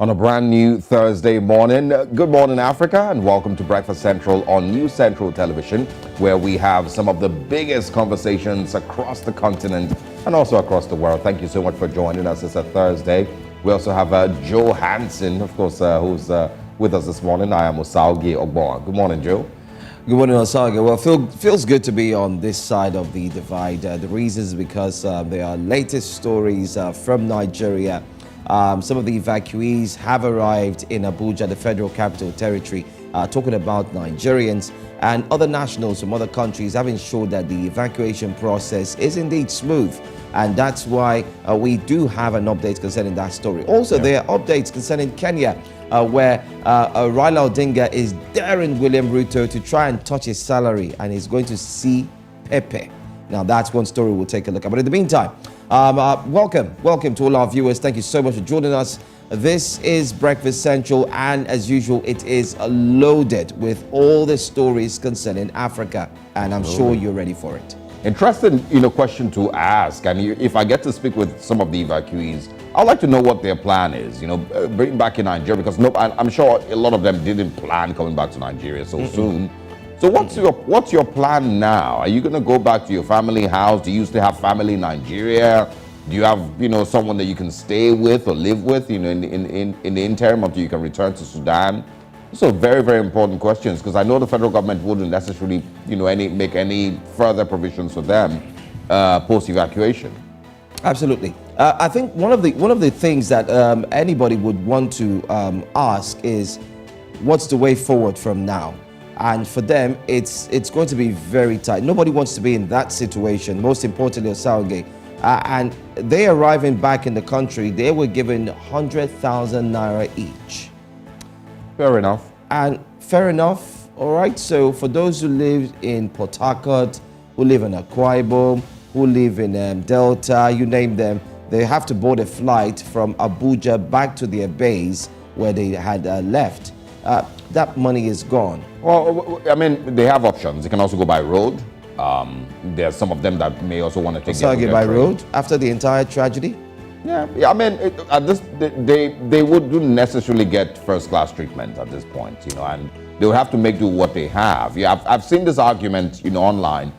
On a brand new Thursday morning. Good morning, Africa, and welcome to Breakfast Central on News Central Television, where we have some of the biggest conversations across the continent and also across the world. Thank you so much for joining us. It's a Thursday. We also have Joe Hansen, of course, who's with us this morning. I am Osalgi Ogbon. Good morning, Joe. Good morning, Osalgi. Well, feels good to be on this side of the divide. The reason is because there are latest stories from Nigeria. Some of the evacuees have arrived in Abuja, the Federal Capital Territory, talking about Nigerians and other nationals from other countries have ensured that the evacuation process is indeed smooth. And that's why we do have an update concerning that story. Also, there are updates concerning Kenya, where Raila Odinga is daring William Ruto to try and touch his salary, and he's going to see Pepe. Now, that's one story we'll take a look at. But in the meantime, welcome to all our viewers. Thank you so much for joining us. This is Breakfast Central, and as usual, it is loaded with all the stories concerning Africa, and I'm sure you're ready for it. Interesting, question to ask. And if I get to speak with some of the evacuees, I'd like to know what their plan is. Bring back in Nigeria, because I'm sure a lot of them didn't plan coming back to Nigeria so soon. So what's your plan now? Are you going to go back to your family house? Do you still have family in Nigeria? Do you have someone that you can stay with or live with in the interim until you can return to Sudan? Those are very, very important questions, because I know the federal government wouldn't necessarily make any further provisions for them post evacuation. Absolutely. I think one of the things that anybody would want to ask is, what's the way forward from now? And for them, it's going to be very tight. Nobody wants to be in that situation. Most importantly, Osalgi. And they arriving back in the country, they were given 100,000 naira each. Fair enough. And fair enough, all right? So for those who live in Port Harcourt, who live in Akwa Ibom, who live in Delta, you name them, they have to board a flight from Abuja back to their base where they had left. That money is gone. Well, I mean, they have options. They can also go by road. There's some of them that may also want to take the by road after the entire tragedy. Yeah. I mean, they wouldn't necessarily get first-class treatment at this point, and they'll have to make do what they have. Yeah, I've seen this argument, online,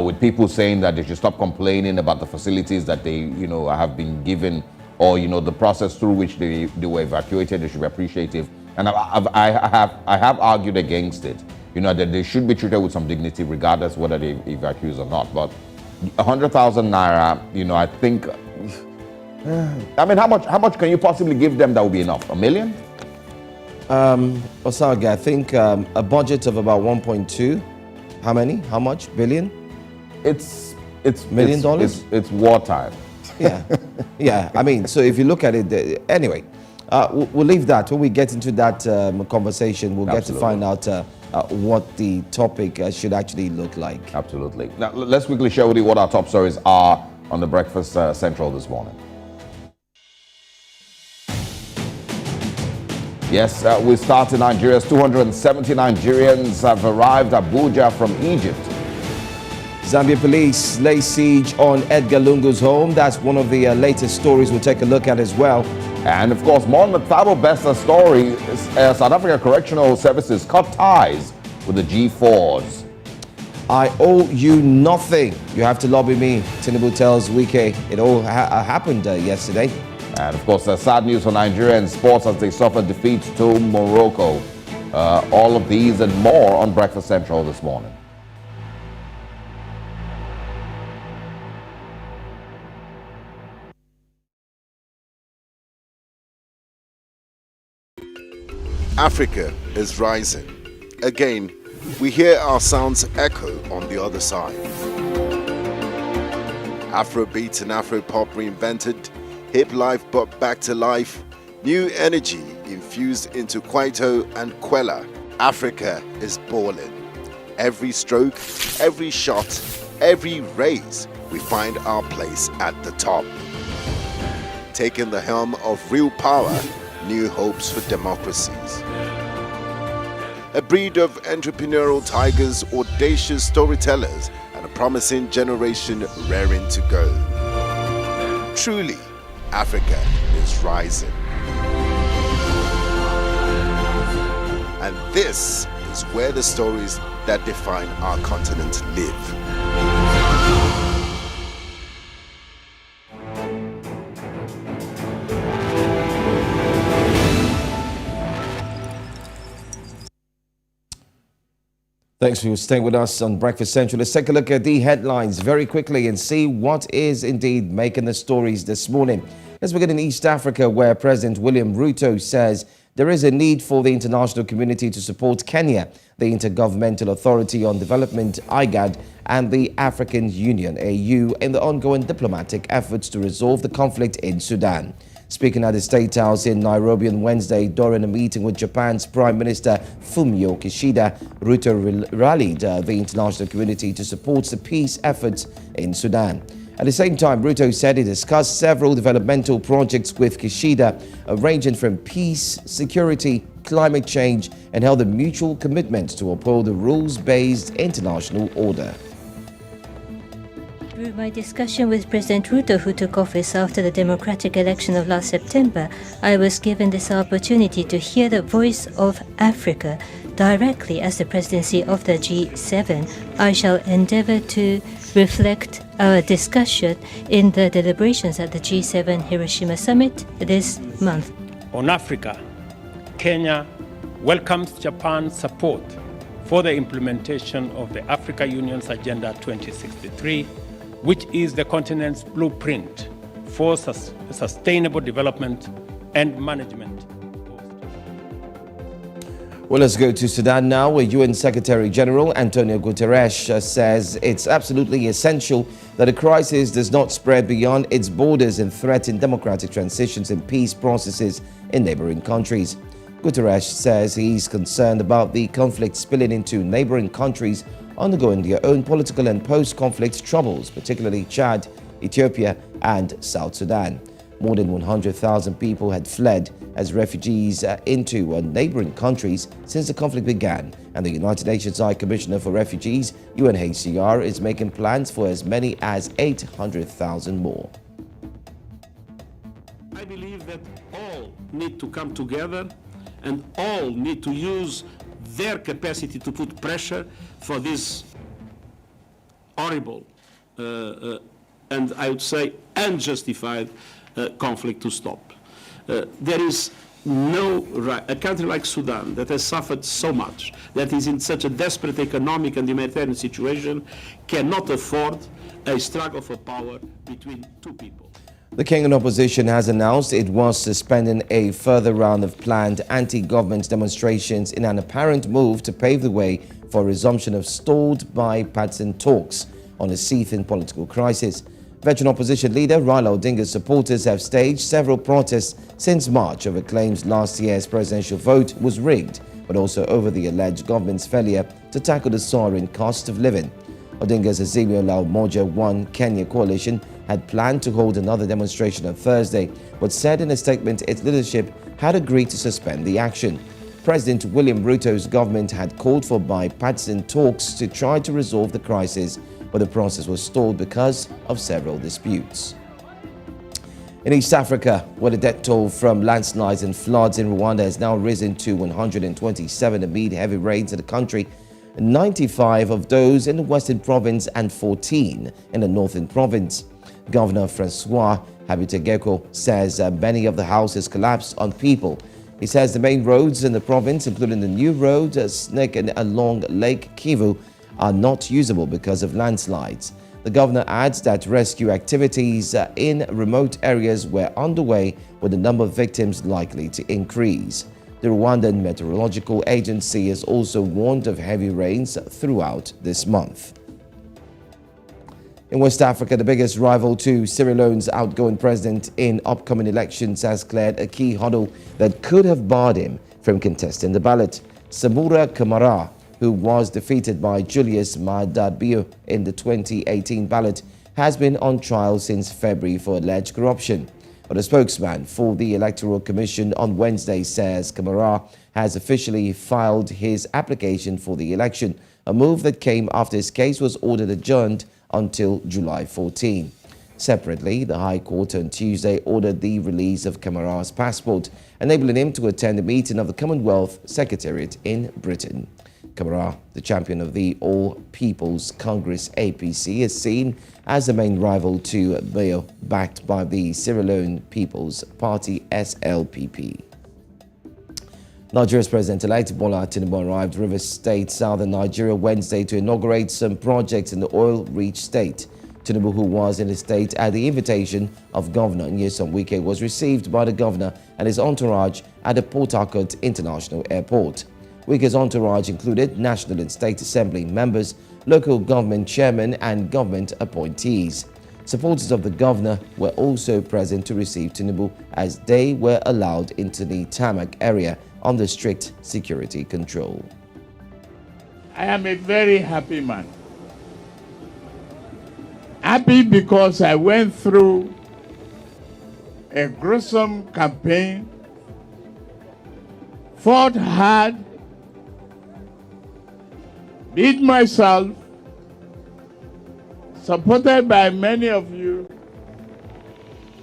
with people saying that they should stop complaining about the facilities that they, have been given, or the process through which they were evacuated. They should be appreciative. And I have argued against it, that they should be treated with some dignity, regardless whether they evacuees or not. But 100,000 naira, I think. I mean, how much can you possibly give them that will be enough? 1 million? Osalgi, I think a budget of about 1.2. How many? How much? Billion? It's $1 million. It's wartime. Yeah, yeah. I mean, so if you look at it, anyway. We'll leave that. When we get into that conversation, we'll get to find out what the topic should actually look like. Absolutely. Now, let's quickly share with you what our top stories are on the Breakfast Central this morning. Yes, we start in Nigeria. 270 Nigerians have arrived at Abuja from Egypt. Zambia police lay siege on Edgar Lungu's home. That's one of the latest stories we'll take a look at as well. And of course, more on the Thabo Besta story, South Africa Correctional Services cut ties with the G4s. I owe you nothing. You have to lobby me, Tinubu tells Wike. It all happened yesterday. And of course, sad news for Nigeria and sports as they suffer defeat to Morocco. All of these and more on Breakfast Central this morning. Africa is rising. Again, we hear our sounds echo on the other side. Afrobeat and Afropop reinvented, hip life brought back to life, new energy infused into Kwaito and Kwela. Africa is balling. Every stroke, every shot, every raise, we find our place at the top. Taking the helm of real power, new hopes for democracies. A breed of entrepreneurial tigers, audacious storytellers, and a promising generation raring to go. Truly, Africa is rising. And this is where the stories that define our continent live. Thanks for staying with us on Breakfast Central. Let's take a look at the headlines very quickly and see what is indeed making the stories this morning. Let's begin in East Africa, where President William Ruto says there is a need for the international community to support Kenya, the Intergovernmental Authority on Development, IGAD, and the African Union, AU, in the ongoing diplomatic efforts to resolve the conflict in Sudan. Speaking at the State House in Nairobi on Wednesday during a meeting with Japan's Prime Minister Fumio Kishida, Ruto rallied the international community to support the peace efforts in Sudan. At the same time, Ruto said he discussed several developmental projects with Kishida, ranging from peace, security, climate change, and held a mutual commitment to uphold the rules-based international order. Through my discussion with President Ruto, who took office after the democratic election of last September, I was given this opportunity to hear the voice of Africa directly as the presidency of the G7. I shall endeavor to reflect our discussion in the deliberations at the G7 Hiroshima Summit this month. On Africa, Kenya welcomes Japan's support for the implementation of the Africa Union's Agenda 2063, which is the continent's blueprint for sustainable development and management. Well, let's go to Sudan now, where UN Secretary General Antonio Guterres says it's absolutely essential that a crisis does not spread beyond its borders and threaten democratic transitions and peace processes in neighboring countries. Guterres says he's concerned about the conflict spilling into neighboring countries undergoing their own political and post-conflict troubles, particularly Chad, Ethiopia, and South Sudan. More than 100,000 people had fled as refugees into neighboring countries since the conflict began, and the United Nations High Commissioner for Refugees, UNHCR, is making plans for as many as 800,000 more. I believe that all need to come together and all need to use their capacity to put pressure for this horrible and I would say unjustified conflict to stop. There is no right, a country like Sudan that has suffered so much, that is in such a desperate economic and humanitarian situation, cannot afford a struggle for power between two people. The Kenyan opposition has announced it was suspending a further round of planned anti-government demonstrations in an apparent move to pave the way for resumption of stalled bipartisan talks on a seething political crisis. Veteran opposition leader Raila Odinga's supporters have staged several protests since March over claims last year's presidential vote was rigged, but also over the alleged government's failure to tackle the soaring cost of living. Odinga's Azimio La Umoja One Kenya coalition had planned to hold another demonstration on Thursday, but said in a statement its leadership had agreed to suspend the action. President William Ruto's government had called for bipartisan talks to try to resolve the crisis, but the process was stalled because of several disputes. In East Africa, where the death toll from landslides and floods in Rwanda has now risen to 127 amid heavy rains in the country, 95 of those in the western province and 14 in the northern province. Governor Francois Habitegeko says many of the houses collapsed on people. He says the main roads in the province, including the new road snaking along Lake Kivu, are not usable because of landslides. The governor adds that rescue activities in remote areas were underway, with the number of victims likely to increase. The Rwandan Meteorological Agency has also warned of heavy rains throughout this month. In West Africa, the biggest rival to Sierra Leone's outgoing president in upcoming elections has cleared a key hurdle that could have barred him from contesting the ballot. Samura Kamara, who was defeated by Julius Maada Bio in the 2018 ballot, has been on trial since February for alleged corruption. But a spokesman for the Electoral Commission on Wednesday says Kamara has officially filed his application for the election, a move that came after his case was ordered adjourned until July 14. Separately, the High Court on Tuesday ordered the release of Kamara's passport, enabling him to attend a meeting of the Commonwealth Secretariat in Britain. Kamara, the champion of the All People's Congress APC, is seen as the main rival to Bayo, backed by the Sierra Leone People's Party SLPP. Nigeria's President-elect Bola Tinubu arrived Rivers State, southern Nigeria, Wednesday to inaugurate some projects in the oil-rich state. Tinubu, who was in the state at the invitation of Governor Nyesom Wike, was received by the governor and his entourage at the Port Harcourt International Airport. Wike's entourage included National and State Assembly members, local government chairmen, and government appointees. Supporters of the governor were also present to receive Tinubu as they were allowed into the tarmac area under strict security control. I am a very happy man. Happy because I went through a gruesome campaign, fought hard, beat myself, supported by many of you,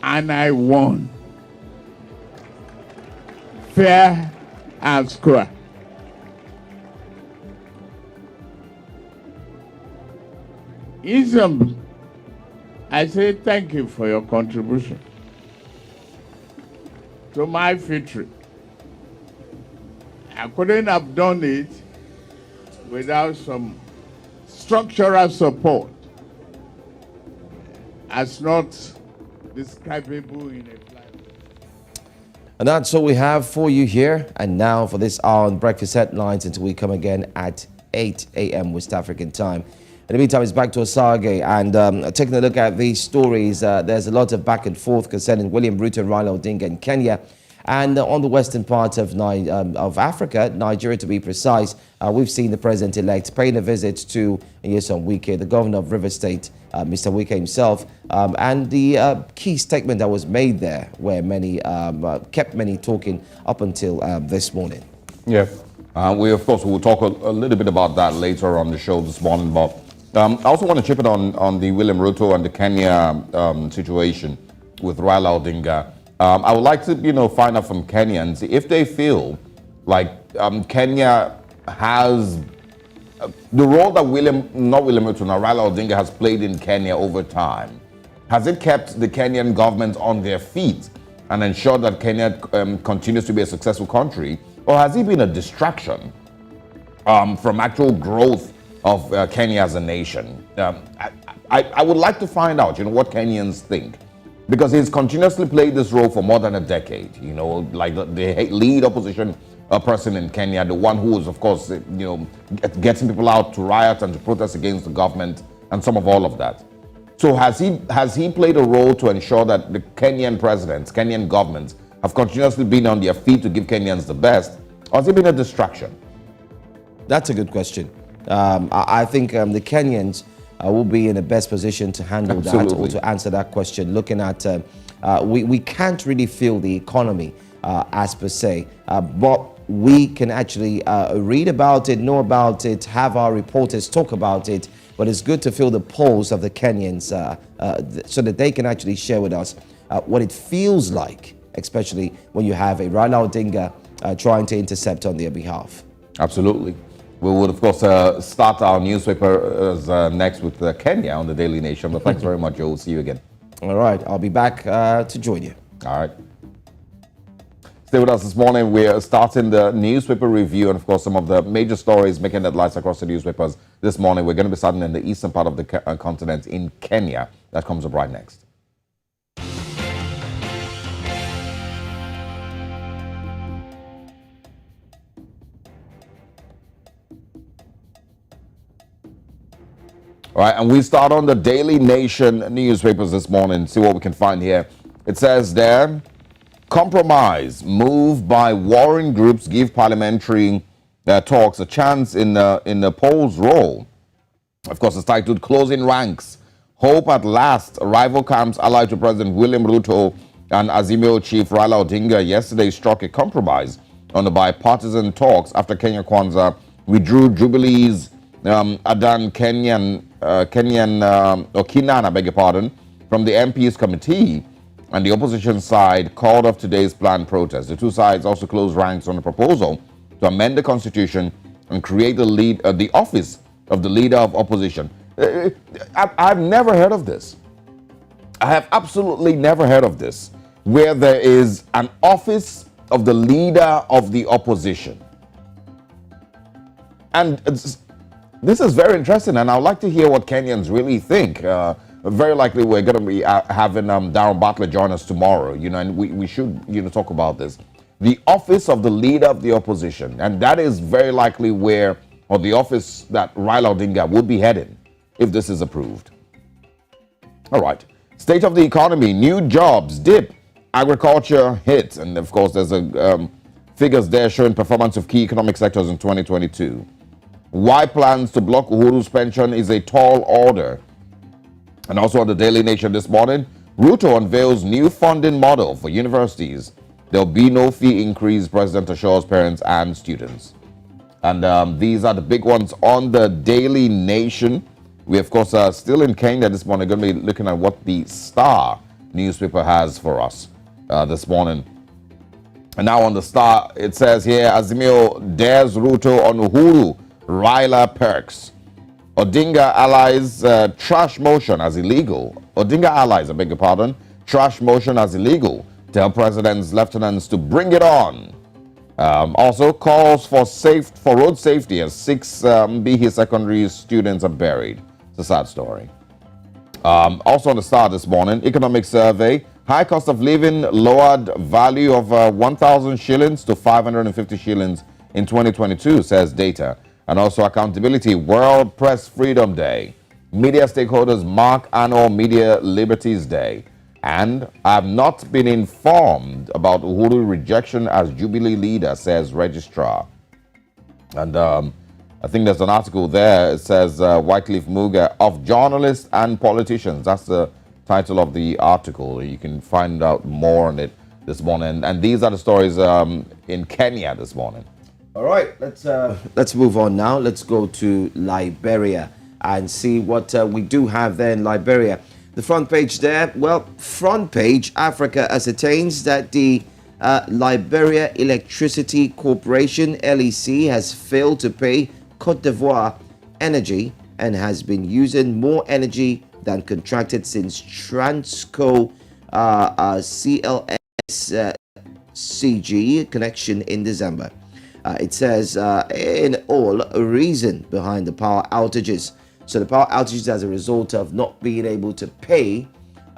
and I won. Fair and square. Ism, I say thank you for your contribution to my victory. I couldn't have done it without some structural support, as not describable in a plan. And that's all we have for you here and now for this hour on Breakfast Headlines until we come again at 8 a.m. West African time. In the meantime, it's back to Osage and taking a look at these stories. There's a lot of back and forth concerning William Ruto and Raila Odinga in Kenya. And on the western part of Africa, Nigeria to be precise, we've seen the president-elect paying a visit to Nyesom Wike, the governor of Rivers State, Mr. Wike himself, and the key statement that was made there, where many kept many talking up until this morning. Yeah, we of course will talk a little bit about that later on the show this morning, but I also want to chip in on the William Ruto and the Kenya situation with Raila Odinga. I would like to, find out from Kenyans if they feel like Kenya has the role that not William Ruto, now Raila Odinga has played in Kenya over time. Has it kept the Kenyan government on their feet and ensured that Kenya continues to be a successful country, or has it been a distraction from actual growth of Kenya as a nation? I would like to find out, what Kenyans think. Because he's continuously played this role for more than a decade, like the lead opposition person in Kenya, the one who is, of course, getting people out to riot and to protest against the government and some of all of that. So has he played a role to ensure that the Kenyan presidents, Kenyan governments have continuously been on their feet to give Kenyans the best, or has it been a distraction? That's a good question. I think the Kenyans will be in the best position to handle that or to answer that question. Looking at, we can't really feel the economy as per se, but we can actually read about it, know about it, have our reporters talk about it. But it's good to feel the pulse of the Kenyans so that they can actually share with us what it feels like, especially when you have a Raila Odinga trying to intercept on their behalf. Absolutely. We would, of course, start our newspapers next with Kenya on the Daily Nation. But thanks very much, Joe. We'll see you again. All right. I'll be back to join you. All right. Stay with us this morning. We're starting the newspaper review and, of course, some of the major stories making headlines across the newspapers this morning. We're going to be starting in the eastern part of the continent in Kenya. That comes up right next. All right, and we start on the Daily Nation newspapers this morning. See what we can find here. It says there, compromise move by warring groups give parliamentary talks a chance in the polls roll. Of course, it's titled Closing Ranks. Hope at last. Rival camps allied to President William Ruto and Azimio chief Raila Odinga yesterday struck a compromise on the bipartisan talks after Kenya Kwanzaa withdrew Jubilee's Adan Kenyan, Kinan, I beg your pardon, from the MPs committee, and the opposition side called off today's planned protest. The two sides also closed ranks on a proposal to amend the constitution and create the office of the leader of opposition. I've never heard of this. I have absolutely never heard of this, where there is an office of the leader of the opposition. And this is very interesting, and I'd like to hear what Kenyans really think. Very likely we're going to be having Darren Butler join us tomorrow, and we should, talk about this. The office of the leader of the opposition, and that is very likely or the office that Raila Odinga would be heading if this is approved. All right. State of the economy, new jobs dip, agriculture hit, and of course there's figures there showing performance of key economic sectors in 2022. Why plans to block Uhuru's pension is a tall order. And also on the Daily Nation this morning, Ruto unveils new funding model for universities. There'll be no fee increase, President assures parents and students. And these are the big ones on the Daily Nation. We, of course, are still in Kenya this morning. Going to be looking at what the Star newspaper has for us this morning. And now on the Star, it says here, Azimio dares Ruto on Uhuru, Raila perks. Odinga allies trash motion as illegal. Odinga allies, I beg your pardon, trash motion as illegal. Tell president's lieutenants to bring it on. Also calls for road safety as 6 BE secondary students are buried. It's a sad story. Also on the Star this morning, economic survey. High cost of living lowered value of 1,000 shillings to 550 shillings in 2022, says data. And also accountability, World Press Freedom Day. Media stakeholders mark annual Media Liberties Day. And I have not been informed about Uhuru rejection as Jubilee leader, says registrar. And I think there's an article there. It says Wycliffe Muga of journalists and politicians. That's the title of the article. You can find out more on it this morning. And these are the stories in Kenya this morning. All right, let's move on now. Let's go to Liberia and see what we do have there in Liberia. The front page there, well, front page, Africa ascertains that the Liberia Electricity Corporation, LEC, has failed to pay Cote d'Ivoire Energy and has been using more energy than contracted since Transco CLS-CG connection in December. It says, in all, a reason behind the power outages. So the power outages as a result of not being able to pay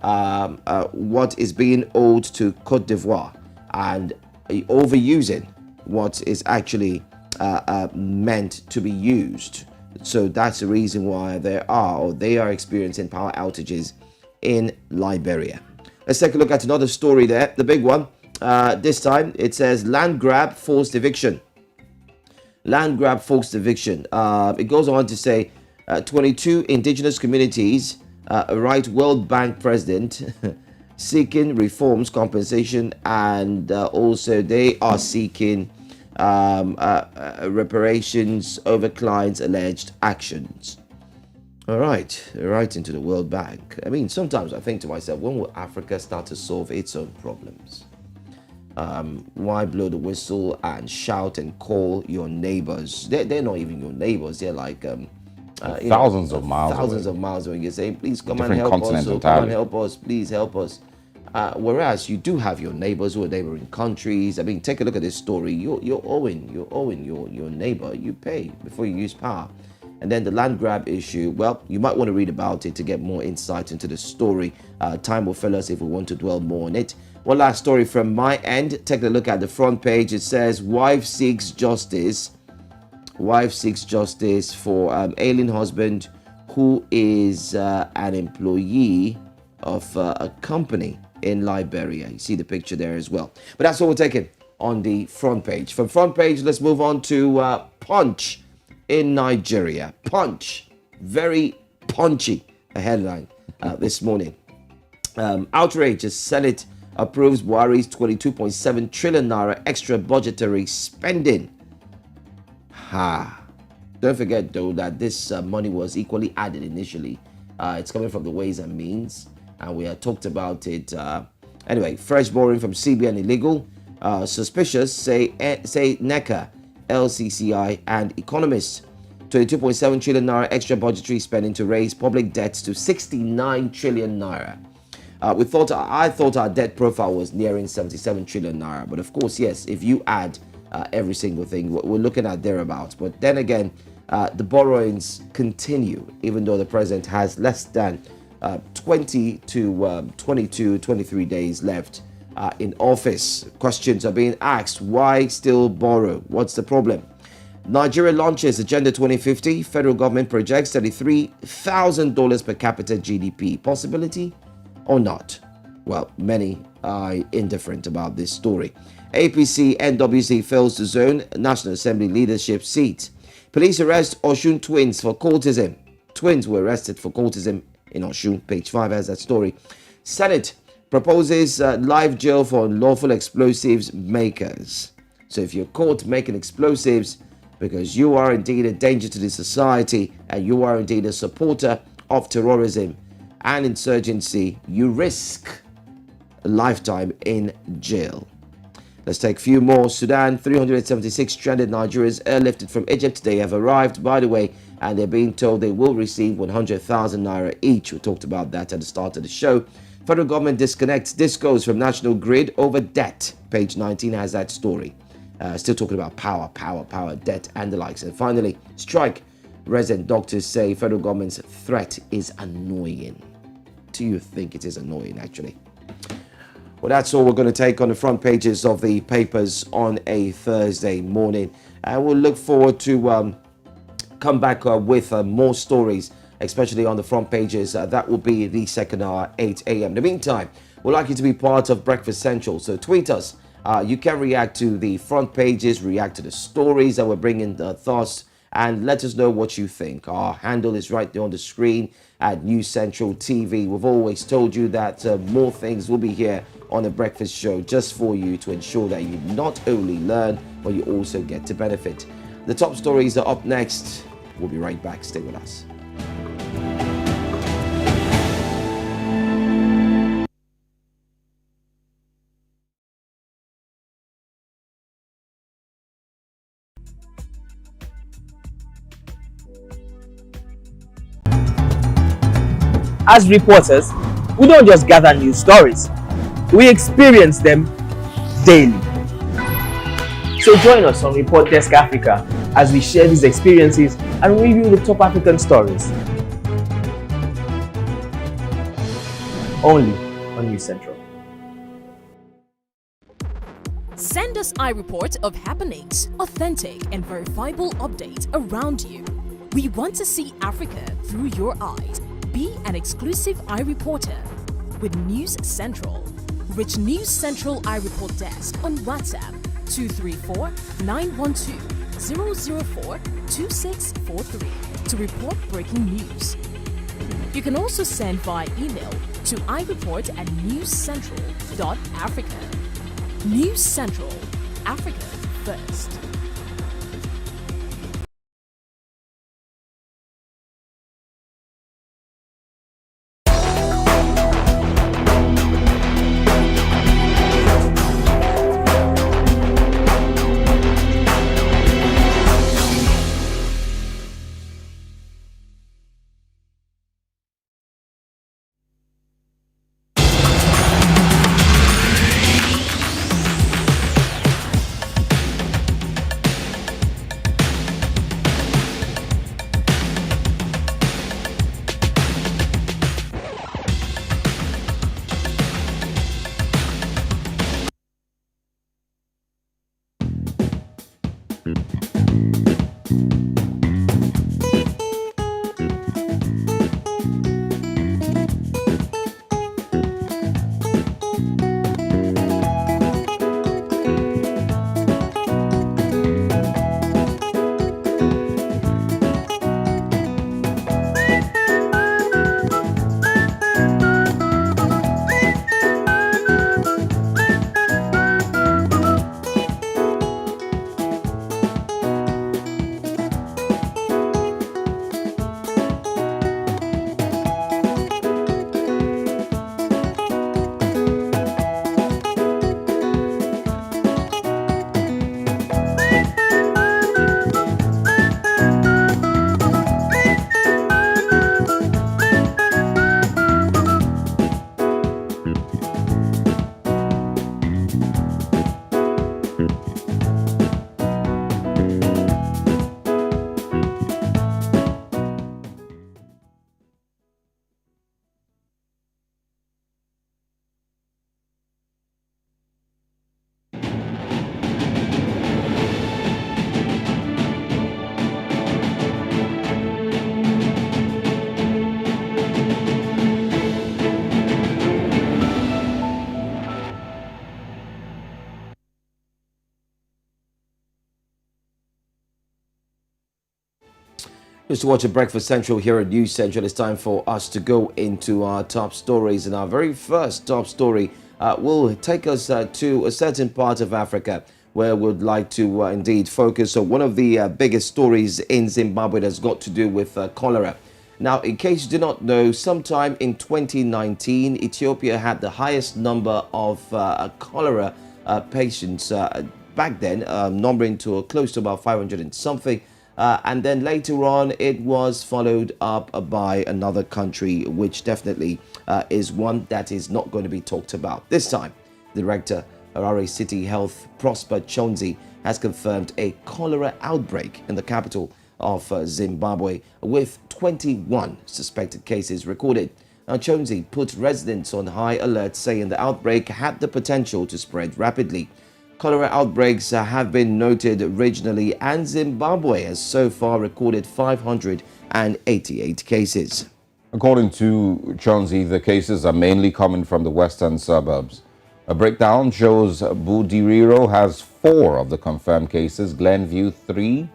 what is being owed to Cote d'Ivoire and overusing what is actually meant to be used. So that's the reason why they are experiencing power outages in Liberia. Let's take a look at another story there, the big one. This time it says land grab forced eviction. Land grab forced eviction. It goes on to say 22 indigenous communities, right, World Bank president, seeking reforms, compensation, and also they are seeking reparations over clients' alleged actions. All right, right into the World Bank. I mean, sometimes I think to myself, when will Africa start to solve its own problems? Why blow the whistle and shout and call your neighbors? They're not even your neighbors. They're like thousands of miles away. You say, please come and help us. So come and help us. Please help us. Whereas you do have your neighbors who are neighboring countries. I mean, take a look at this story. You're owing your neighbor. You pay before you use power. And then the land grab issue, well, you might want to read about it to get more insight into the story. Time will fill us if we want to dwell more on it. One last story from my end. Take a look at the front page. It says, wife seeks justice. Wife seeks justice for alien husband who is an employee of a company in Liberia. You see the picture there as well. But that's what we're taking on the front page. From front page, let's move on to Punch in Nigeria. Punch, very punchy, a headline this morning. Outrage as Senate approves Buhari's 22.7 trillion naira extra budgetary spending. Don't forget though that this money was equally added initially. It's coming from the Ways and Means. and we had talked about it. Anyway, fresh borrowing from CBN illegal. Suspicious, say NECA, LCCI, and economists. 22.7 trillion naira extra budgetary spending to raise public debts to 69 trillion naira. I thought our debt profile was nearing 77 trillion naira, but of course, yes, if you add every single thing, we're looking at thereabouts. But then again, the borrowings continue, even though the president has less than 20 to 22, 23 days left in office. Questions are being asked. Why still borrow? What's the problem? Nigeria launches Agenda 2050. Federal government projects $33,000 per capita GDP. Possibility or not? Well, many are indifferent about this story. APC NWC fails to zone National Assembly leadership seat. Police arrest Oshun twins for cultism. Twins were arrested for cultism in Oshun. Page 5 has that story. Senate proposes live jail for unlawful explosives makers. So if you're caught making explosives because you are indeed a danger to the society and you are indeed a supporter of terrorism and insurgency, you risk a lifetime in jail. Let's take a few more. Sudan, 376 stranded Nigerians airlifted from Egypt. They have arrived, by the way, and they're being told they will receive 100,000 naira each. We talked about that at the start of the show. Federal government disconnects discos from national grid over debt. Page 19 has that story. Still talking about power, debt, and the likes. And finally, strike. Resident doctors say federal government's threat is annoying. Do you think it is annoying, actually? Well, that's all we're going to take on the front pages of the papers on a Thursday morning. And we'll look forward to come back with more stories, especially on the front pages. That will be the second hour, 8 a.m. In the meantime, we'd like you to be part of Breakfast Central. So tweet us. You can react to the front pages, react to the stories that we're bringing, the thoughts, and let us know what you think. Our handle is right there on the screen at News Central TV. We've always told you that more things will be here on the breakfast show just for you to ensure that you not only learn, but you also get to benefit. The top stories are up next. We'll be right back. Stay with us. As reporters, we don't just gather news stories, we experience them daily. So join us on Report Desk Africa as we share these experiences and review the top African stories. Only on News Central. Send us iReport of happenings, authentic and verifiable updates around you. We want to see Africa through your eyes. Be an exclusive iReporter with News Central. Reach News Central iReport Desk on WhatsApp 234-912-004-2643 to report breaking news. You can also send via email to ireport@newscentral.africa. News Central, Africa first. Just to watch a Breakfast Central here at News Central, it's time for us to go into our top stories. And our very first top story will take us to a certain part of Africa where we'd like to indeed focus on one of the biggest stories in Zimbabwe that's got to do with cholera. Now, in case you do not know, sometime in 2019, Ethiopia had the highest number of cholera patients back then, numbering to close to about 500 and something. And then later on, it was followed up by another country, which definitely is one that is not going to be talked about. This time, the director Harare City Health, Prosper Chonzi, has confirmed a cholera outbreak in the capital of Zimbabwe, with 21 suspected cases recorded. Now, Chonzi put residents on high alert, saying the outbreak had the potential to spread rapidly. Cholera outbreaks have been noted regionally, and Zimbabwe has so far recorded 588 cases. According to Chonzi, the cases are mainly coming from the western suburbs. A breakdown shows Budiriro has 4 of the confirmed cases, Glenview 3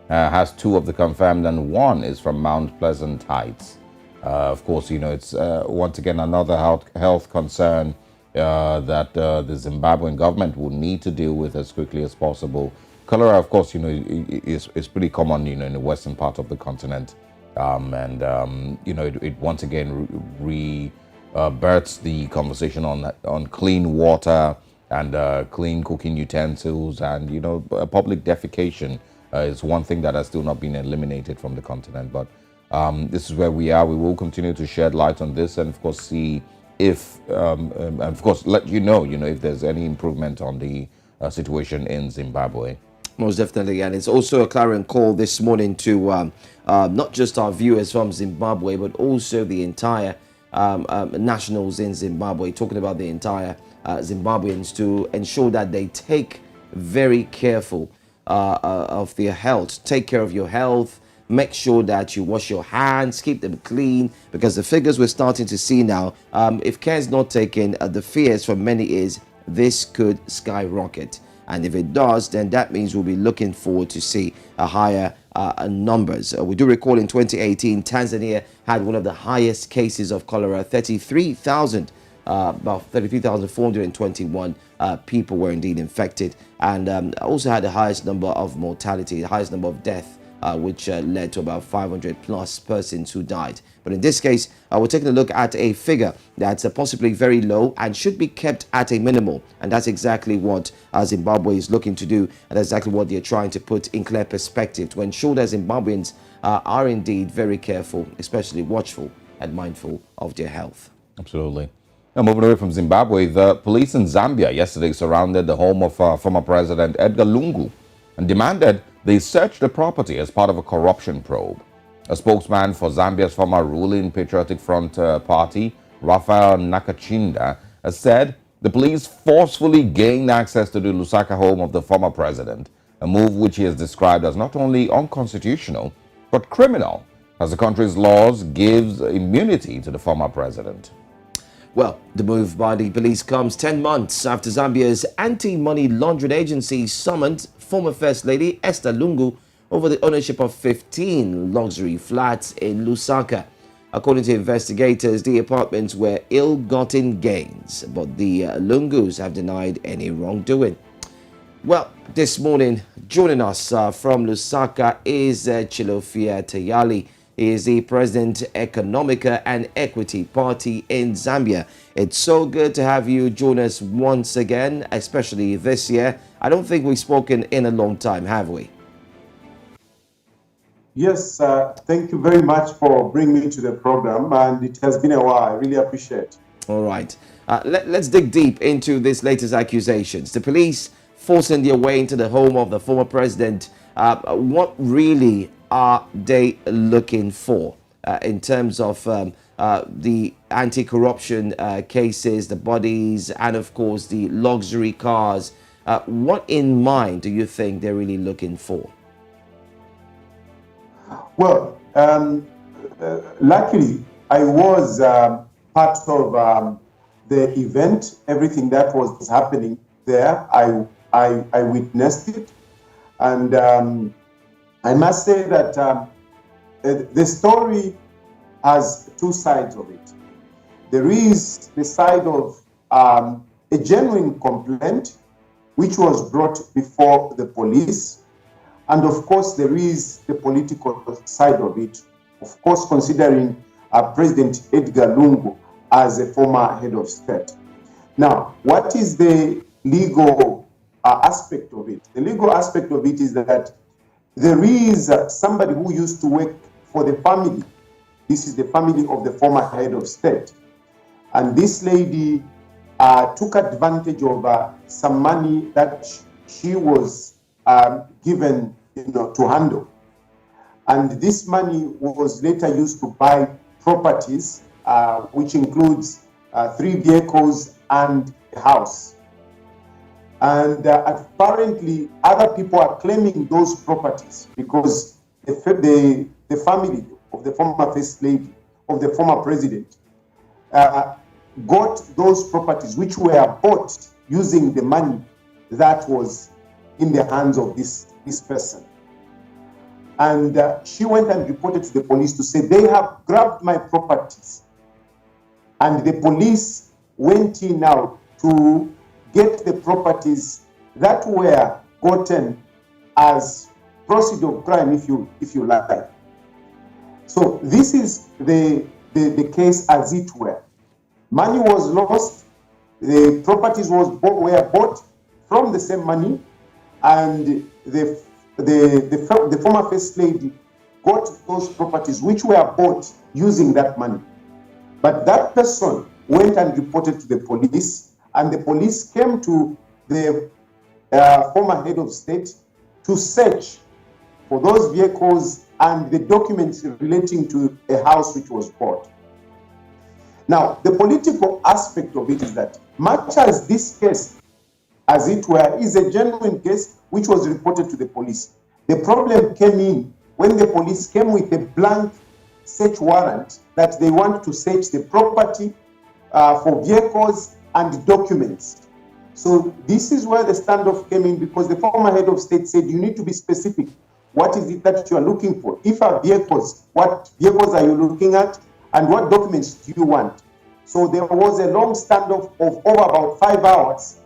has 2 of the confirmed, and 1 is from Mount Pleasant Heights. Of course, it's once again another health concern that the Zimbabwean government will need to deal with as quickly as possible. Cholera, of course, is pretty common, in the western part of the continent, it once again rebirths the conversation on clean water and clean cooking utensils, and public defecation is one thing that has still not been eliminated from the continent. But this is where we are. We will continue to shed light on this, and of course see if, and of course, let you know, if there's any improvement on the situation in Zimbabwe. Most definitely, and it's also a clarion call this morning to not just our viewers from Zimbabwe, but also the entire nationals in Zimbabwe, talking about the entire Zimbabweans, to ensure that they take very careful of their health. Take care of your health. Make sure that you wash your hands, keep them clean, because the figures we're starting to see now, if care is not taken, the fears for many is this could skyrocket. And if it does, then that means we'll be looking forward to see a higher numbers. We do recall in 2018, Tanzania had one of the highest cases of cholera, 33,000. About 33,421 people were indeed infected, and also had the highest number of mortality, the highest number of death, which led to about 500 plus persons who died. But in this case, we're taking a look at a figure that's possibly very low and should be kept at a minimal. And that's exactly what Zimbabwe is looking to do. And that's exactly what they're trying to put in clear perspective, to ensure that Zimbabweans are indeed very careful, especially watchful and mindful of their health. Absolutely. Now, moving away from Zimbabwe, the police in Zambia yesterday surrounded the home of former President Edgar Lungu and demanded they search the property as part of a corruption probe. A spokesman for Zambia's former ruling Patriotic Front party, Raphael Nakachinda, has said the police forcefully gained access to the Lusaka home of the former president, a move which he has described as not only unconstitutional, but criminal, as the country's laws gives immunity to the former president. Well, the move by the police comes 10 months after Zambia's anti-money laundering agency summoned former First Lady Esther Lungu over the ownership of 15 luxury flats in Lusaka. According to investigators, the apartments were ill-gotten gains, but the Lungus have denied any wrongdoing. Well, this morning, joining us from Lusaka is Chilofia Tayali. He is the President Economica and Equity Party in Zambia. It's so good to have you join us once again, especially this year. I don't think we've spoken in a long time, have we? Yes, thank you very much for bringing me to the program, and it has been a while. I really appreciate it. All right. Let's dig deep into these latest accusations. The police forcing their way into the home of the former president. What really are they looking for in terms of the anti-corruption cases, the bodies, and of course the luxury cars? What in mind do you think they're really looking for? Well, luckily, I was part of the event. Everything that was happening there, I witnessed it, and I must say that the story has two sides of it. There is the side of a genuine complaint, which was brought before the police. And of course, there is the political side of it. Of course, considering President Edgar Lungu as a former head of state. Now, what is the legal aspect of it? The legal aspect of it is that there is somebody who used to work for the family. This is the family of the former head of state. And this lady took advantage of some money that she was given, to handle. And this money was later used to buy properties, which includes 3 vehicles and a house. And apparently, other people are claiming those properties because the family of the former first lady, of the former president, got those properties which were bought using the money that was in the hands of this person. And she went and reported to the police to say, they have grabbed my properties. And the police went in now to get the properties that were gotten as proceeds of crime, if you like. So this is the case as it were. Money was lost, the properties were bought from the same money, and the former first lady got those properties which were bought using that money. But that person went and reported to the police, and the police came to the former head of state to search for those vehicles and the documents relating to a house which was bought. Now, the political aspect of it is that much as this case, as it were, is a genuine case which was reported to the police, the problem came in when the police came with a blank search warrant that they want to search the property for vehicles and documents. So this is where the standoff came in, because the former head of state said, you need to be specific. What is it that you are looking for? If are vehicles, what vehicles are you looking at? And what documents do you want? So there was a long standoff of over about 5 hours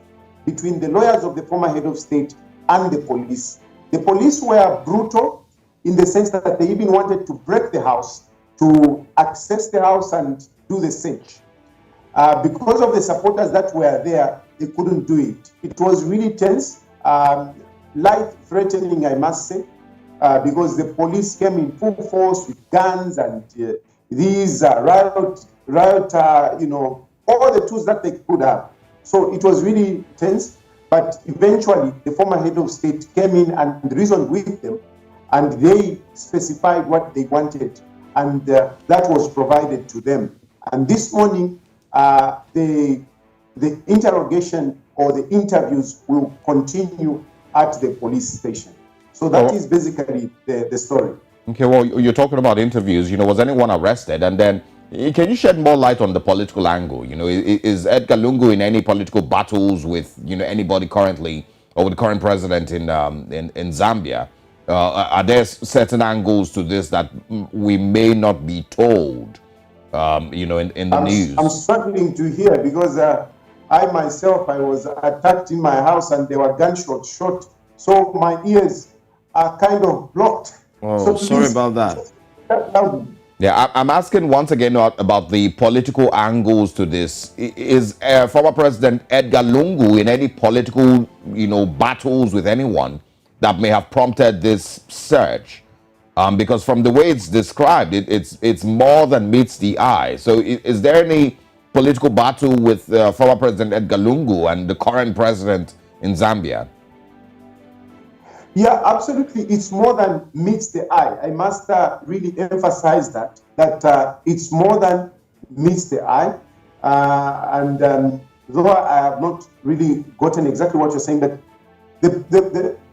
between the lawyers of the former head of state and the police. The police were brutal in the sense that they even wanted to break the house, to access the house and do the search. Because of the supporters that were there, they couldn't do it. It was really tense, life-threatening, I must say, because the police came in full force with guns and these riot, all the tools that they could have. So it was really tense, but eventually the former head of state came in and reasoned with them, and they specified what they wanted, and that was provided to them. And this morning, the interrogation or the interviews will continue at the police station. So that is basically the story. Okay, well, you're talking about interviews. Was anyone arrested? And then, can you shed more light on the political angle? Is Edgar Lungu in any political battles with, anybody currently, or with the current president in Zambia? Are there certain angles to this that we may not be told, in the news? I'm struggling to hear because I myself, I was attacked in my house and there were gunshots shot. So my ears are kind of blocked. Oh, so sorry about that. Yeah, I'm asking once again about the political angles to this. Is former President Edgar Lungu in any political, battles with anyone that may have prompted this search? Because from the way it's described, it's more than meets the eye. So is there any political battle with former President Edgar Lungu and the current president in Zambia? Yeah, absolutely. It's more than meets the eye. I must really emphasize that it's more than meets the eye. Though I have not really gotten exactly what you're saying, but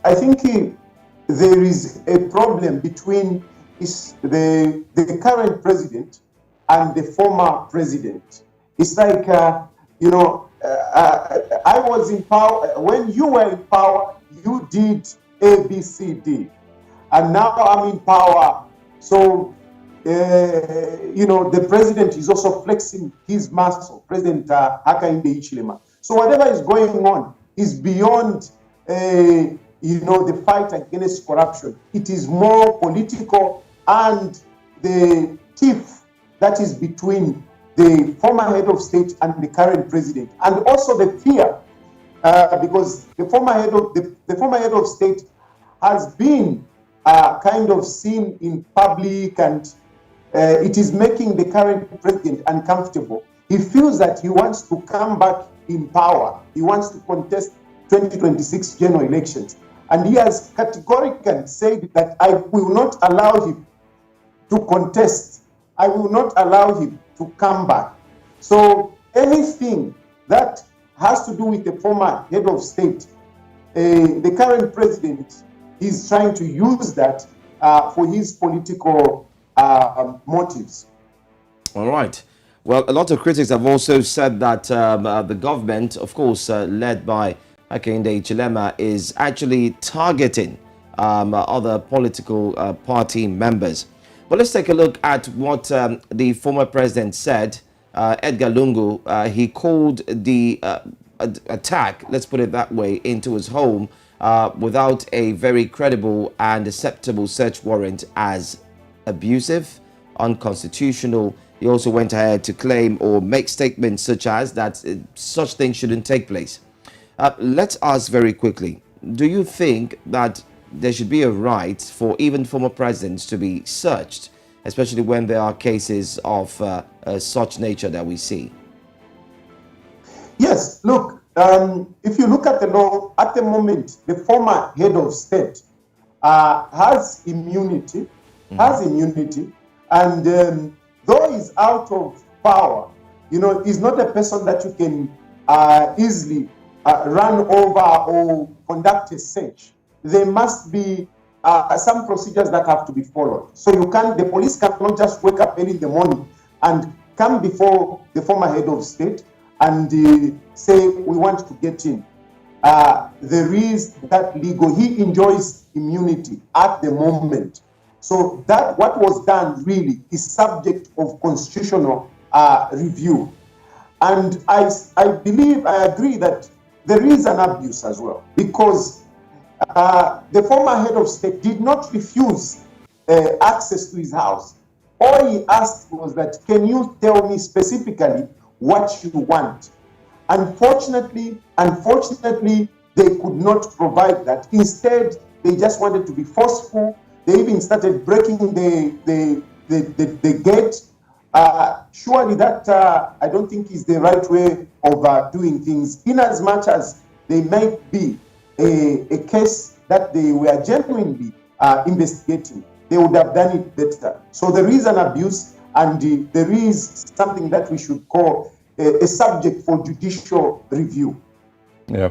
I think there is a problem between the current president and the former president. It's like, I was in power. When you were in power, you did A, B, C, D. And now I'm in power. So, the president is also flexing his muscle, President Hakainde Hichilema. So whatever is going on is beyond, the fight against corruption. It is more political, and the tiff that is between the former head of state and the current president, and also the fear, because the former head of state has been kind of seen in public, and it is making the current president uncomfortable. He feels that he wants to come back in power. He wants to contest 2026 general elections. And he has categorically said that I will not allow him to contest. I will not allow him to come back. So anything that has to do with the former head of state, the current president is trying to use that for his political motives. All right. Well, a lot of critics have also said that the government, of course, led by Hakainde Hichilema, is actually targeting other political party members. But let's take a look at what the former president said. Edgar Lungu, he called the attack, let's put it that way, into his home without a very credible and acceptable search warrant as abusive, unconstitutional. He also went ahead to claim or make statements such as that such things shouldn't take place. Let's ask very quickly, do you think that there should be a right for even former presidents to be searched, especially when there are cases of such nature that we see? Yes, look, if you look at the law, at the moment, the former head of state has immunity, and though he's out of power, he's not a person that you can easily run over or conduct a search. There must be some procedures that have to be followed. So the police cannot just wake up early in the morning and come before the former head of state and say, we want to get in. There is that legal, he enjoys immunity at the moment. So that what was done really is subject of constitutional review. And I agree that there is an abuse as well, because the former head of state did not refuse access to his house. All he asked was that, can you tell me specifically what you want? Unfortunately, they could not provide that. Instead, they just wanted to be forceful. They even started breaking the gate. Surely that I don't think is the right way of doing things, in as much as they might be a case that they were genuinely investigating. They would have done it better. So there is an abuse, and there is something that we should call a subject for judicial review. Yeah.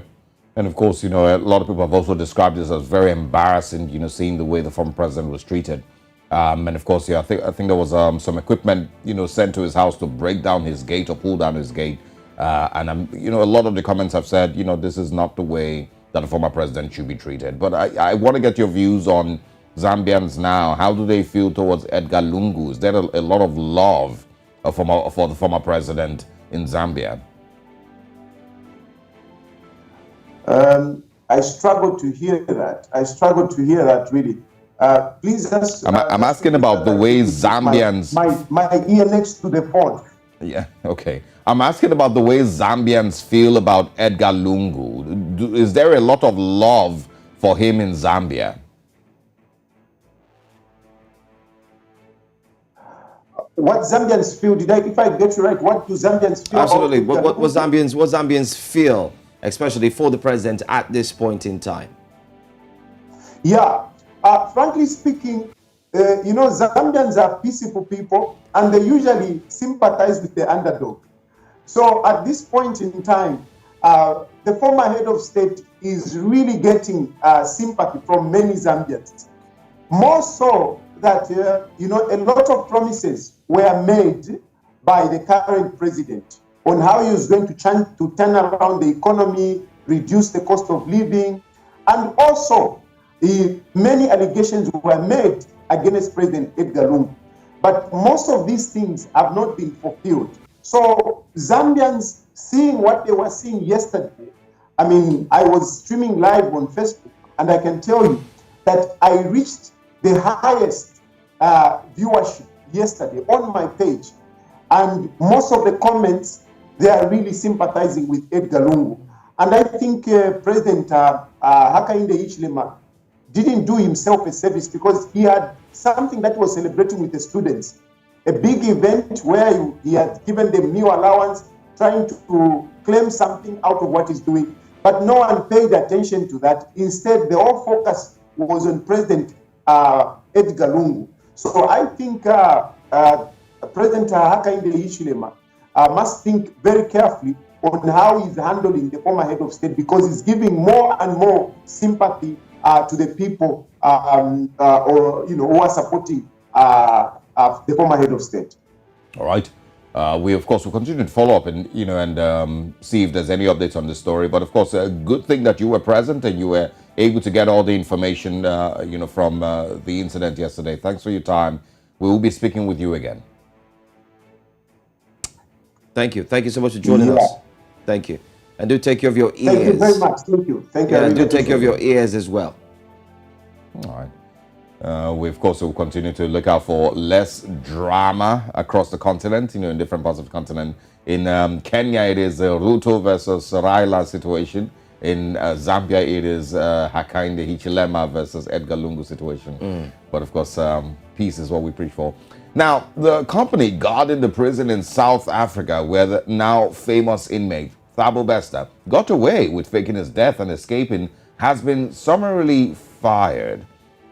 And of course, a lot of people have also described this as very embarrassing, seeing the way the former president was treated. And of course, I think there was some equipment, sent to his house to break down his gate or pull down his gate. And a lot of the comments have said, this is not the way that a former president should be treated. But I want to get your views on Zambians now. How do they feel towards Edgar Lungu? Is there a lot of love for the former president in Zambia? I struggle to hear that. Really. Please just. I'm asking about the way Zambians. My ear next to the phone. Yeah. Okay. I'm asking about the way Zambians feel about Edgar Lungu. Is there a lot of love for him in Zambia? What Zambians feel? If I get you right, what do Zambians feel? Absolutely. What Zambians feel, especially for the president at this point in time? Yeah. Frankly speaking, Zambians are peaceful people, and they usually sympathize with the underdog. So at this point in time, the former head of state is really getting sympathy from many Zambians. More so that, a lot of promises were made by the current president on how he was going to turn around the economy, reduce the cost of living, and also many allegations were made against President Edgar Lungu. But most of these things have not been fulfilled. So Zambians seeing what they were seeing yesterday, I mean, I was streaming live on Facebook, and I can tell you that I reached the highest viewership yesterday on my page. And most of the comments, they are really sympathizing with Edgar Lungu. And I think President Hakainde Hichilema didn't do himself a service, because he had something that he was celebrating with the students. A big event where he had given them meal allowance, trying to claim something out of what he's doing. But no one paid attention to that. Instead, the whole focus was on President Edgar Lungu. So I think President Hakainde Hichilema must think very carefully on how he's handling the former head of state, because he's giving more and more sympathy to the people who are supporting the former head of state. All right. We of course will continue to follow up and see if there's any updates on this story. But of course, a good thing that you were present and you were able to get all the information from the incident yesterday. Thanks for your time. We will be speaking with you again. Thank you. Thank you so much for joining us. Thank you. And do take care of your ears. Thank you very much. Thank you. Thank you. Yeah, and do take care of your ears as well. All right. We, of course, will continue to look out for less drama across the continent, in different parts of the continent. In Kenya, it is the Ruto versus Raila situation. In Zambia, it is Hakainde Hichilema versus Edgar Lungu situation. But, of course, peace is what we preach for. Now, the company guarding the prison in South Africa, where the now famous inmate, Thabo Bester, got away with faking his death and escaping, has been summarily fired.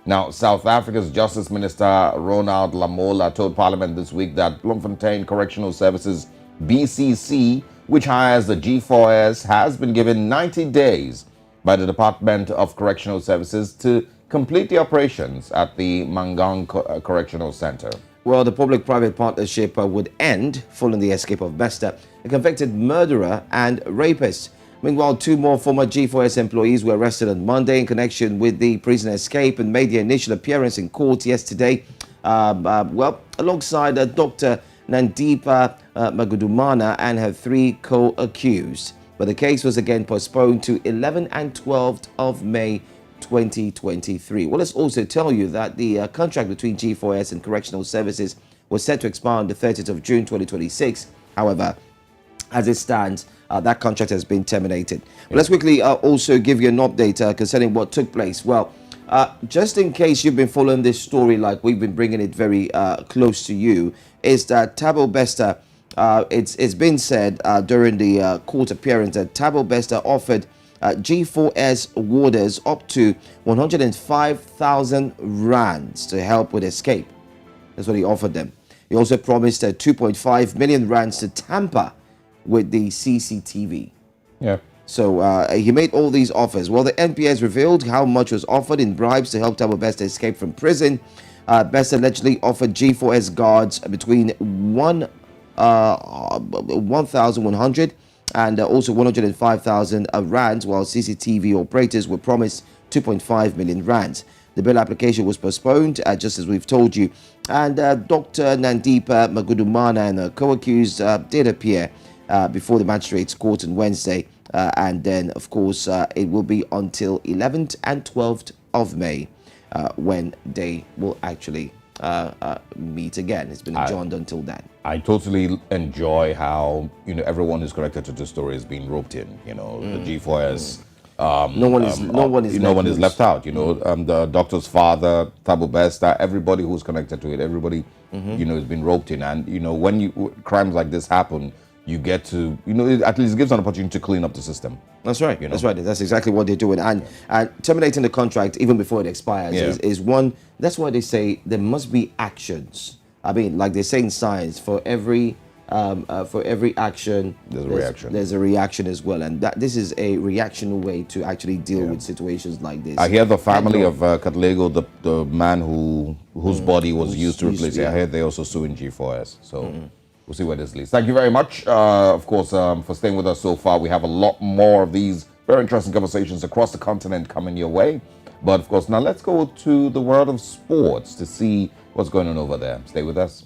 Now, South Africa's Justice Minister Ronald Lamola told Parliament this week that Bloemfontein Correctional Services, BCC, which hires the G4S, has been given 90 days by the Department of Correctional Services to complete the operations at the Mangang Correctional Center. Well, the public-private partnership would end following the escape of Bester, a convicted murderer and rapist. Meanwhile, 2 more former G4S employees were arrested on Monday in connection with the prison escape and made their initial appearance in court yesterday. Alongside Dr. Nandipa Magudumana and her 3 co-accused. But the case was again postponed to 11 and 12th of May 2023. Well, let's also tell you that the contract between G4S and Correctional Services was set to expire on the 30th of June 2026. However, as it stands, that contract has been terminated. But let's quickly also give you an update concerning what took place. Well, just in case you've been following this story like we've been bringing it very close to you, is that Thabo Bester, it's been said during the court appearance that Thabo Bester offered G4S warders up to 105,000 rands to help with escape. That's what he offered them. He also promised 2.5 million rands to tamper with the CCTV. Yeah. So he made all these offers. Well, the NPS revealed how much was offered in bribes to help Thabo Bester escape from prison. Bester allegedly offered G4S guards between 1,100 and also 105,000 rands, while CCTV operators were promised 2.5 million rands. The bail application was postponed, just as we've told you. And Dr. Nandipa Magudumana and the co-accused did appear before the magistrate's court on Wednesday. And then, of course, it will be until 11th and 12th of May when they will actually meet again. It's been adjourned until then. I totally enjoy how everyone who's connected to the story is being roped in. The G4S. No one is left out. The doctor's father, Thabo Bester, everybody who's connected to it, everybody has been roped in. And when crimes like this happen, you get to it at least gives an opportunity to clean up the system. That's right. That's right. That's exactly what they're doing. And terminating the contract even before it expires is one. That's why they say there must be actions. I mean, like they say in science, for every action, there's a reaction as well, and this is a reactional way to actually deal with situations like this. I hear the family of Katlego, the man whose body was used to replace it. I hear they also suing G4S. So we'll see where this leads. Thank you very much, of course, for staying with us so far. We have a lot more of these very interesting conversations across the continent coming your way. But of course, now let's go to the world of sports to see what's going on over there. Stay with us.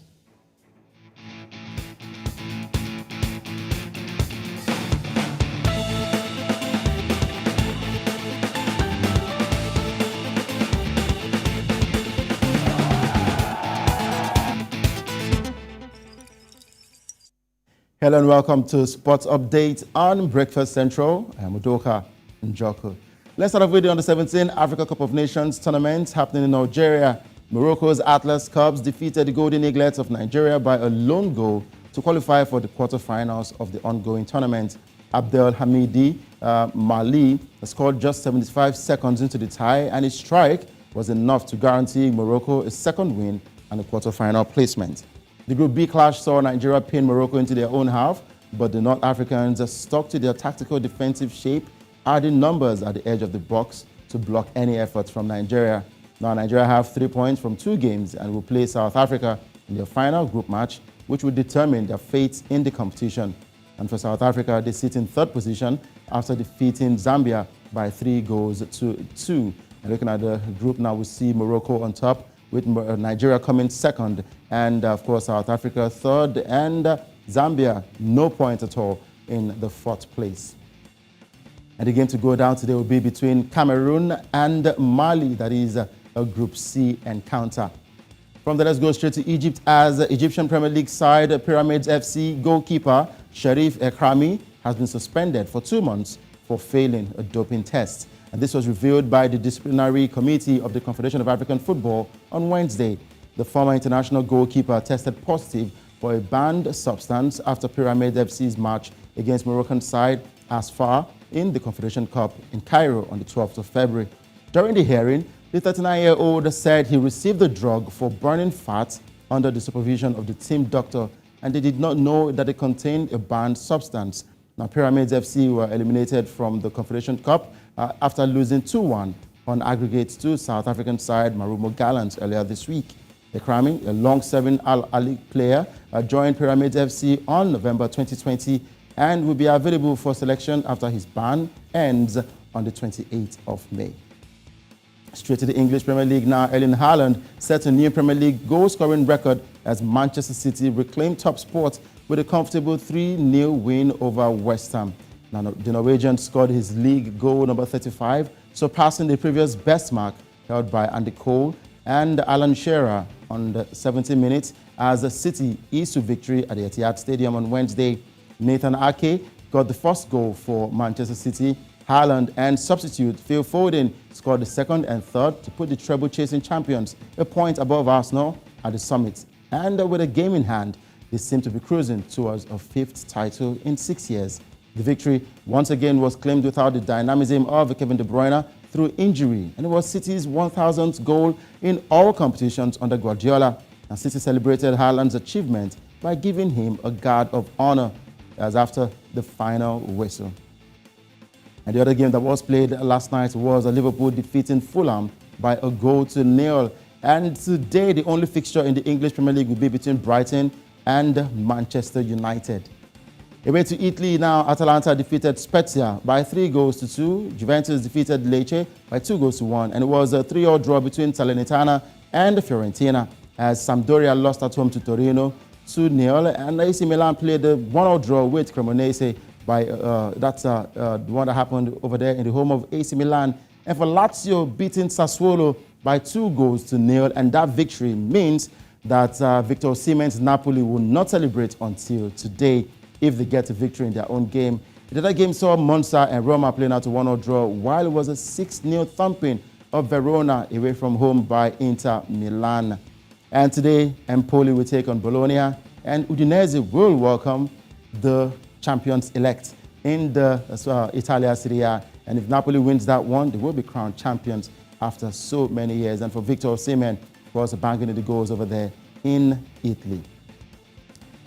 Hello and welcome to Sports Update on Breakfast Central. I am Udoka Njoko. Let's start off with the Under-17 Africa Cup of Nations tournament happening in Algeria. Morocco's Atlas Cubs defeated the Golden Eaglets of Nigeria by a lone goal to qualify for the quarterfinals of the ongoing tournament. Abdel Hamidi Mali scored just 75 seconds into the tie, and his strike was enough to guarantee Morocco a second win and a quarterfinal placement. The Group B clash saw Nigeria pin Morocco into their own half, but the North Africans stuck to their tactical defensive shape, adding numbers at the edge of the box to block any efforts from Nigeria. Now Nigeria have 3 points from 2 games and will play South Africa in their final group match, which will determine their fate in the competition. And for South Africa, they sit in 3rd position after defeating Zambia by 3 goals to 2. And looking at the group now, we see Morocco on top, with Nigeria coming 2nd, and of course South Africa 3rd, and Zambia no point at all in the 4th place. And the game to go down today will be between Cameroon and Mali. That is a Group C encounter. From there, let's go straight to Egypt, as Egyptian Premier League side Pyramids FC goalkeeper Sharif Ekrami has been suspended for 2 months for failing a doping test. And this was revealed by the disciplinary committee of the Confederation of African Football on Wednesday. The former international goalkeeper tested positive for a banned substance after Pyramid FC's match against Moroccan side Asfar in the Confederation Cup in Cairo on the 12th of February. During the hearing, the 39-year-old said he received the drug for burning fat under the supervision of the team doctor, and they did not know that it contained a banned substance. Now, Pyramids FC were eliminated from the Confederation Cup after losing 2-1 on aggregates to South African side Marumo Gallants earlier this week. Ekrami, a long-serving Al Ali player, joined Pyramids FC on November 2020 and will be available for selection after his ban ends on the 28th of May. Straight to the English Premier League now, Erling Haaland set a new Premier League goal-scoring record as Manchester City reclaimed top spot with a comfortable 3-0 win over West Ham. Now, the Norwegian scored his league goal number 35, surpassing the previous best mark held by Andy Cole and Alan Shearer on the 70 minutes as the City eased to victory at the Etihad Stadium on Wednesday. Nathan Ake got the first goal for Manchester City. Haaland and substitute Phil Foden scored the 2nd and 3rd to put the treble-chasing champions a point above Arsenal at the summit. And with a game in hand, they seem to be cruising towards a 5th title in 6 years. The victory once again was claimed without the dynamism of Kevin De Bruyne through injury, and it was City's 1,000th goal in all competitions under Guardiola. And City celebrated Haaland's achievement by giving him a guard of honor as after the final whistle. And the other game that was played last night was Liverpool defeating Fulham by a goal to 0. And today, the only fixture in the English Premier League will be between Brighton and Manchester United. Away to Italy now, Atalanta defeated Spezia by 3 goals to 2. Juventus defeated Lecce by 2 goals to 1. And it was a 3-all draw between Salernitana and Fiorentina as Sampdoria lost at home to Torino 2-0. And AC Milan played a 1-all draw with Cremonese by that's the one that happened over there in the home of AC Milan. And for Lazio beating Sassuolo by 2 goals to 0. And that victory means that Victor Osimhen's Napoli will not celebrate until today if they get a victory in their own game. The other game saw Monza and Roma playing out a 1-all draw, while it was a 6-0 thumping of Verona away from home by Inter Milan. And today, Empoli will take on Bologna, and Udinese will welcome the champions-elect in the Italia Serie A. And if Napoli wins that one, they will be crowned champions after so many years. And for Victor Osimhen, was banging the goals over there in Italy.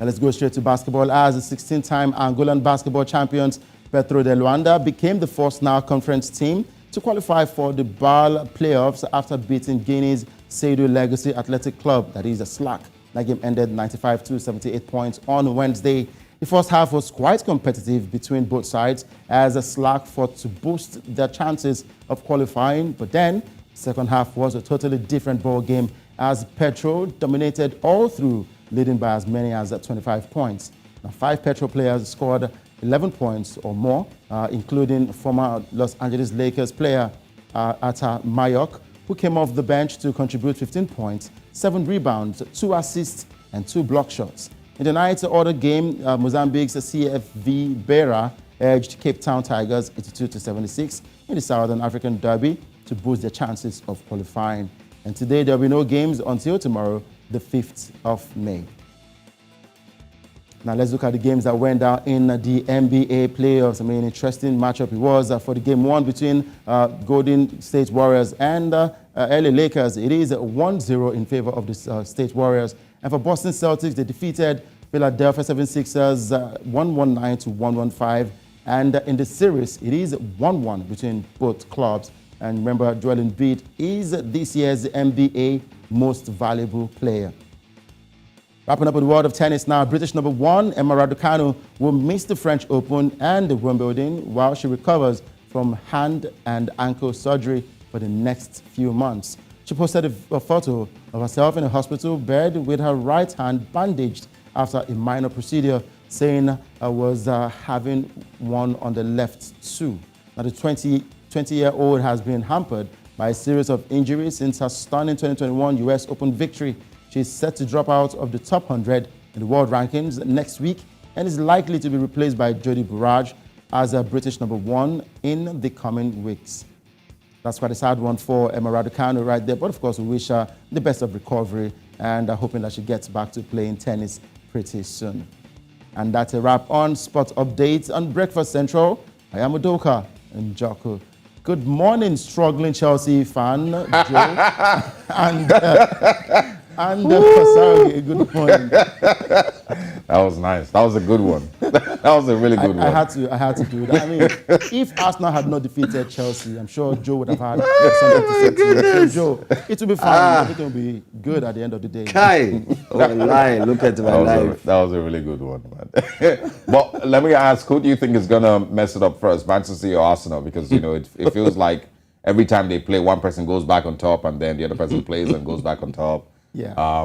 Now let's go straight to basketball, as the 16-time Angolan basketball champions Petro de Luanda became the first now conference team to qualify for the BAL playoffs after beating Guinea's Seydou Legacy Athletic Club, that is a SLAC. That game ended 95 to 78 points on Wednesday. The first half was quite competitive between both sides as Slack fought to boost their chances of qualifying, but then second half was a totally different ball game as Petro dominated all through, leading by as many as 25 points. Now, 5 Petro players scored 11 points or more, including former Los Angeles Lakers player Atta Mayok, who came off the bench to contribute 15 points, 7 rebounds, 2 assists, and 2 block shots. In the night's other game, Mozambique's CFV Beira edged Cape Town Tigers 82-76 in the Southern African Derby to boost their chances of qualifying. And today there will be no games until tomorrow, the 5th of May. Now let's look at the games that went down in the NBA playoffs. I mean, interesting matchup it was for the game 1 between Golden State Warriors and LA Lakers. It is 1-0 in favor of the State Warriors. And for Boston Celtics, they defeated Philadelphia 76ers 119-115. And in the series, it is 1-1 between both clubs. And remember, Joel Embiid is this year's NBA Most Valuable Player. Wrapping up with the world of tennis now, British number 1, Emma Raducanu, will miss the French Open and the Wimbledon while she recovers from hand and ankle surgery for the next few months. She posted a photo of herself in a hospital bed with her right hand bandaged after a minor procedure, saying I was having one on the left too. Now, the 20-year-old has been hampered by a series of injuries since her stunning 2021 US Open victory. She is set to drop out of the top 100 in the world rankings next week and is likely to be replaced by Jodie Burrage as a British number 1 in the coming weeks. That's quite a sad one for Emma Raducanu right there, but of course we wish her the best of recovery and hoping that she gets back to playing tennis pretty soon. And that's a wrap on Sports Updates on Breakfast Central. I am Udoka Njoku. Good morning, struggling Chelsea fan, Joe. And Pasari, good morning. That was nice. That was a good one. That was a really good one. I had to do that. I mean, if Arsenal had not defeated Chelsea, I'm sure Joe would have had something to say to you. So Joe, it will be fine. Everything will be good at the end of the day. Kai, look at my life. That was a really good one, man. But let me ask, who do you think is going to mess it up first, Manchester City or Arsenal? Because, you know, it feels like every time they play, one person goes back on top and then the other person plays and goes back on top. Yeah.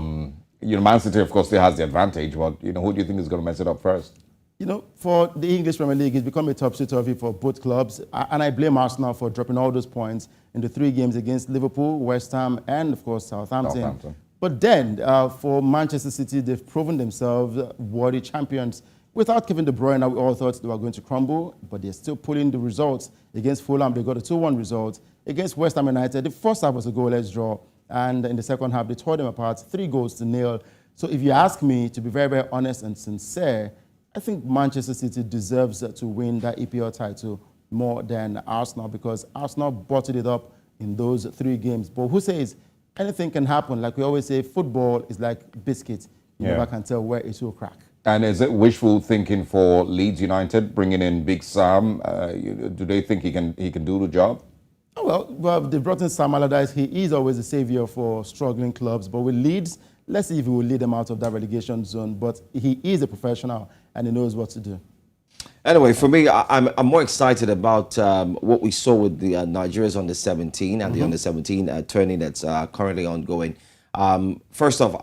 You know, Man City, of course, still has the advantage, but, you know, who do you think is going to mess it up first? You know, for the English Premier League, it's become a topsy-turvy for both clubs. And I blame Arsenal for dropping all those points in the 3 games against Liverpool, West Ham, and, of course, Southampton. But then, for Manchester City, they've proven themselves worthy champions. Without Kevin De Bruyne, we all thought they were going to crumble, but they're still pulling the results. Against Fulham, they got a 2-1 result. Against West Ham United, the first half was a goalless draw. And in the second half, they tore them apart, 3-0. So if you ask me, to be very, very honest and sincere, I think Manchester City deserves to win that EPL title more than Arsenal because Arsenal bottled it up in those 3 games. But who says anything can happen? Like we always say, football is like biscuits. You never can tell where it will crack. And is it wishful thinking for Leeds United, bringing in Big Sam? Do they think he can do the job? Oh, well, they brought in Sam Allardyce. He is always a savior for struggling clubs. But with Leeds, let's see if he will lead them out of that relegation zone. But he is a professional and he knows what to do. Anyway, for me, I'm more excited about what we saw with the Nigeria's under-17 and the under-17 tourney that's currently ongoing. First off,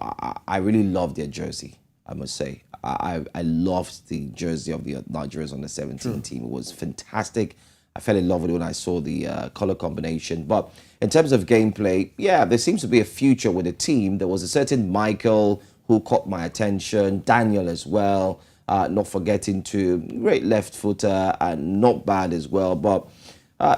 I really love their jersey, I must say. I loved the jersey of the Nigeria's under-17 team. It was fantastic. I fell in love with it when I saw the color combination. But in terms of gameplay, yeah, there seems to be a future with the team. There was a certain Michael who caught my attention, Daniel as well, not forgetting to great left footer and not bad as well. But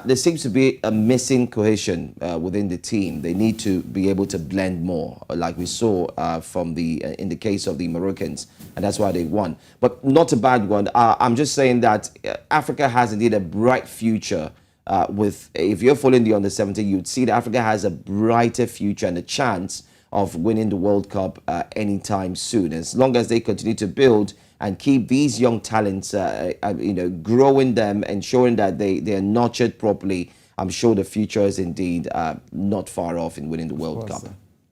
there seems to be a missing cohesion within the team. They need to be able to blend more, like we saw from in the case of the Moroccans, and that's why they won. But not a bad one. I'm just saying that Africa has indeed a bright future. If you're following the under-17, you'd see that Africa has a brighter future and a chance of winning the World Cup anytime soon, as long as they continue to build and keep these young talents, growing them, ensuring that they are nurtured properly. I'm sure the future is indeed not far off in winning the World Cup.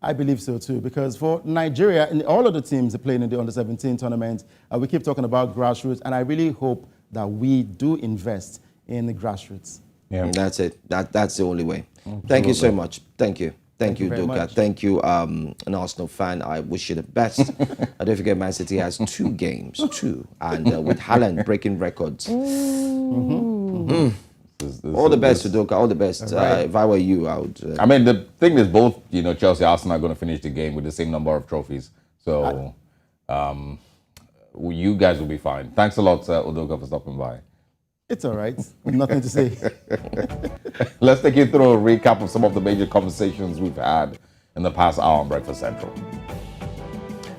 I believe so too, because for Nigeria and all of the teams that playing in the under-17 tournament, we keep talking about grassroots, and I really hope that we do invest in the grassroots. Yeah, and that's it. That's the only way. Absolutely. Thank you so much. Thank you. Thank you, Doka. Thank you, an Arsenal fan. I wish you the best. I don't forget, Man City has 2 games, and with Haaland breaking records. All the best to Doka. All the best. Right. If I were you, I would. I mean, the thing is, both Chelsea and Arsenal are going to finish the game with the same number of trophies. So, you guys will be fine. Thanks a lot, Udoka, for stopping by. It's all right. Nothing to say. Let's take you through a recap of some of the major conversations we've had in the past hour on Breakfast Central.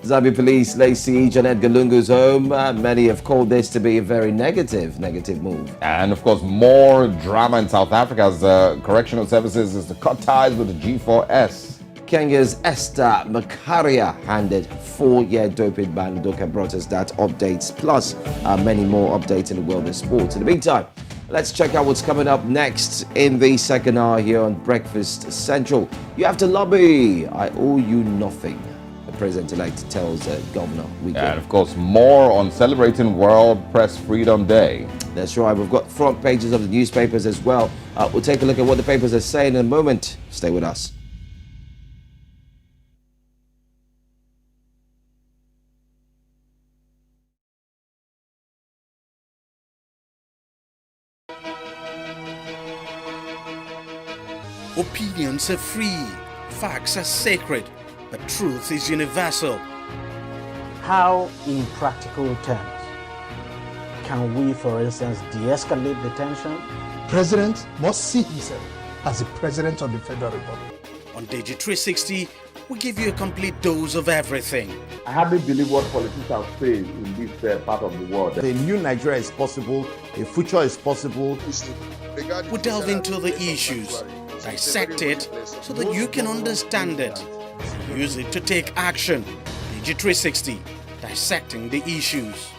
Zambia police lay siege on Edgar Lungu's home. Many have called this to be a very negative move. And of course, more drama in South Africa as correctional services is to cut ties with the G4S. Kenya's Esther Makaria handed 4-year doping ban. Doka brought us that updates, plus many more updates in the world of sports. In the meantime, let's check out what's coming up next in the second hour here on Breakfast Central. You have to lobby. I owe you nothing. The president-elect tells Governor Wike. And of course, more on celebrating World Press Freedom Day. That's right. We've got front pages of the newspapers as well. We'll take a look at what the papers are saying in a moment. Stay with us. Opinions are free, facts are sacred, but truth is universal. How, in practical terms, can we, for instance, de-escalate the tension? President must see himself as the President of the Federal Republic. On Digi 360, we give you a complete dose of everything. I hardly believe what politicians say in this part of the world. A new Nigeria is possible, a future is possible. We delve into the issues, dissect it so that you can understand it. Use it to take action. Digi 360, dissecting the issues.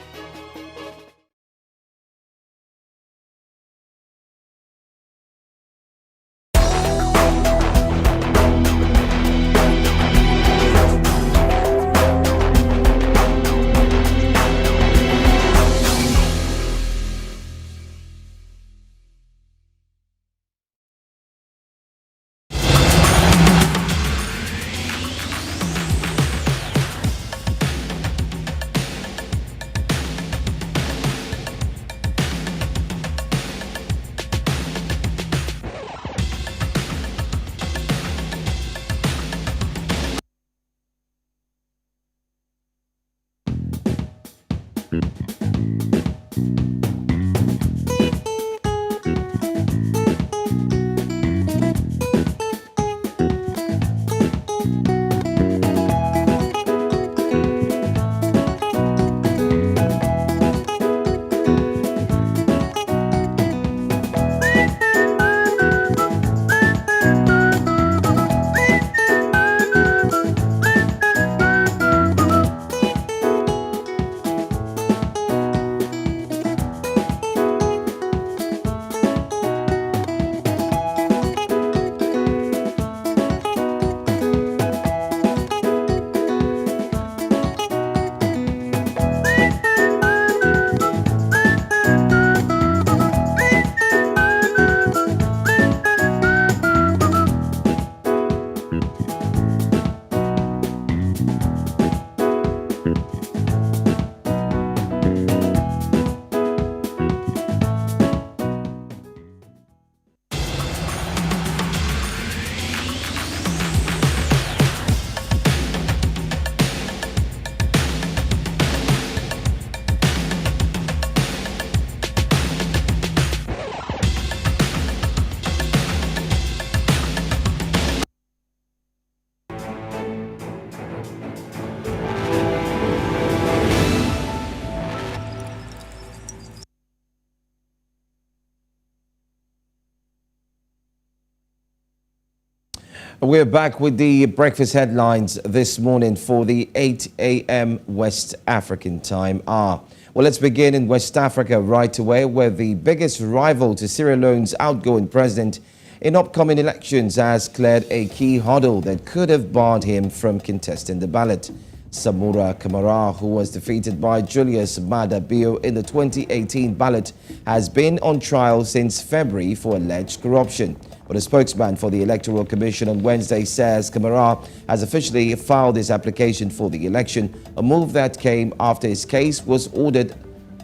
We're back with the breakfast headlines this morning for the 8 a.m. West African time. Well, let's begin in West Africa right away, where the biggest rival to Sierra Leone's outgoing president in upcoming elections has cleared a key hurdle that could have barred him from contesting the ballot. Samura Kamara, who was defeated by Julius Maada Bio in the 2018 ballot, has been on trial since February for alleged corruption. But a spokesman for the Electoral Commission on Wednesday says Kamara has officially filed his application for the election, a move that came after his case was ordered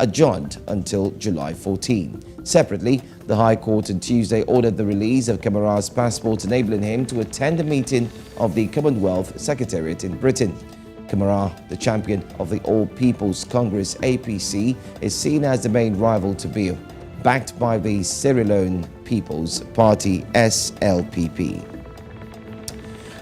adjourned until July 14. Separately, the High Court on Tuesday ordered the release of Kamara's passport, enabling him to attend a meeting of the Commonwealth Secretariat in Britain. Kamara, the champion of the All People's Congress APC, is seen as the main rival to Bio, backed by the Sierra Leone People's Party SLPP.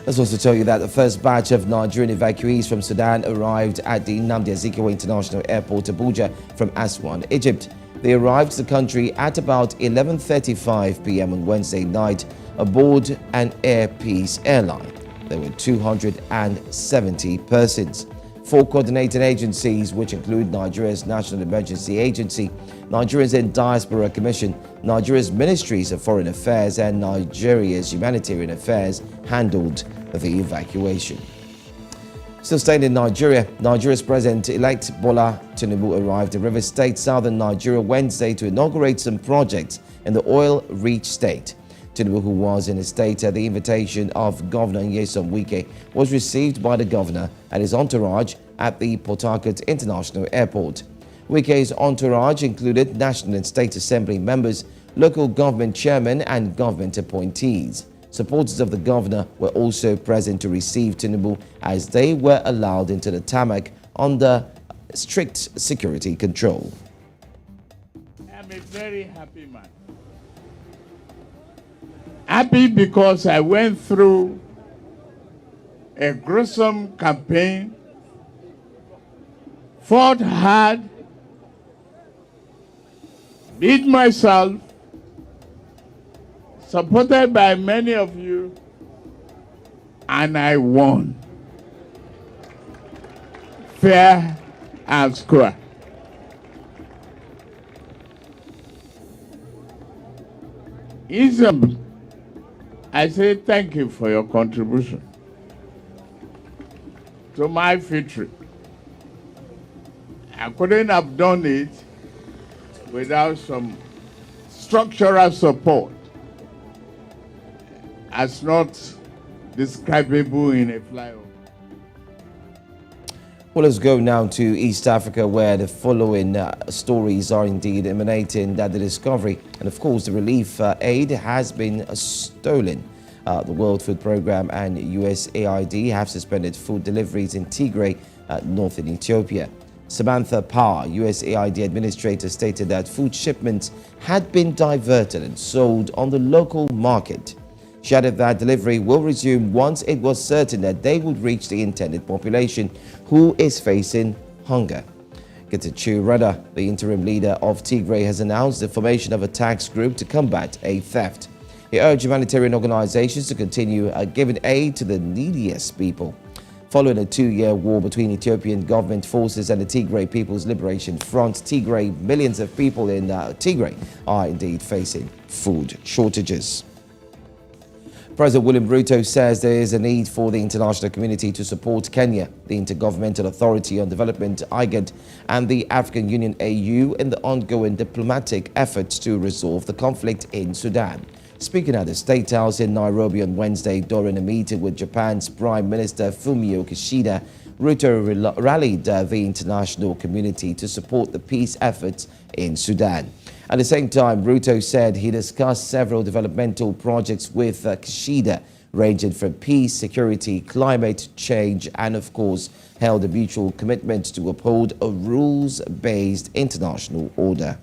Let's also tell you that the first batch of Nigerian evacuees from Sudan arrived at the Nnamdi Azikiwe International Airport, Abuja, from Aswan, Egypt. They arrived to the country at about 11:35 p.m. on Wednesday night aboard an Air Peace airline. There were 270 persons. 4 coordinating agencies, which include Nigeria's National Emergency Agency, Nigeria's Diaspora Commission, Nigeria's Ministries of Foreign Affairs, and Nigeria's Humanitarian Affairs, handled the evacuation. Still staying in Nigeria, Nigeria's President-elect Bola Tinubu arrived in Rivers State, southern Nigeria, Wednesday to inaugurate some projects in the oil-rich state. Tinubu, who was in a state at the invitation of Governor Nyesom Wike, was received by the governor and his entourage at the Port Harcourt International Airport. Wike's entourage included National and State Assembly members, local government chairmen, and government appointees. Supporters of the governor were also present to receive Tinubu as they were allowed into the tarmac under strict security control. I'm a very happy man. Happy because I went through a gruesome campaign, fought hard, beat myself, supported by many of you, and I won. Fair and square. Ism, I say thank you for your contribution to my victory. I couldn't have done it without some structural support, as not describable in a flyover. Well, let's go now to East Africa, where the following stories are indeed emanating: that the discovery and, of course, the relief aid has been stolen. The World Food Programme and USAID have suspended food deliveries in Tigray, northern Ethiopia. Samantha Power, USAID administrator, stated that food shipments had been diverted and sold on the local market. She added that delivery will resume once it was certain that they would reach the intended population, who is facing hunger. Getachew Reda, the interim leader of Tigray, has announced the formation of a task group to combat aid theft. He urged humanitarian organizations to continue giving aid to the neediest people. Following a 2-year war between Ethiopian government forces and the Tigray People's Liberation Front, millions of people in Tigray are indeed facing food shortages. President William Ruto says there is a need for the international community to support Kenya, the Intergovernmental Authority on Development, IGAD, and the African Union, AU, in the ongoing diplomatic efforts to resolve the conflict in Sudan. Speaking at the State House in Nairobi on Wednesday during a meeting with Japan's Prime Minister Fumio Kishida, Ruto rallied the international community to support the peace efforts in Sudan. At the same time, Ruto said he discussed several developmental projects with Kishida, ranging from peace, security, climate change, and of course, held a mutual commitment to uphold a rules-based international order.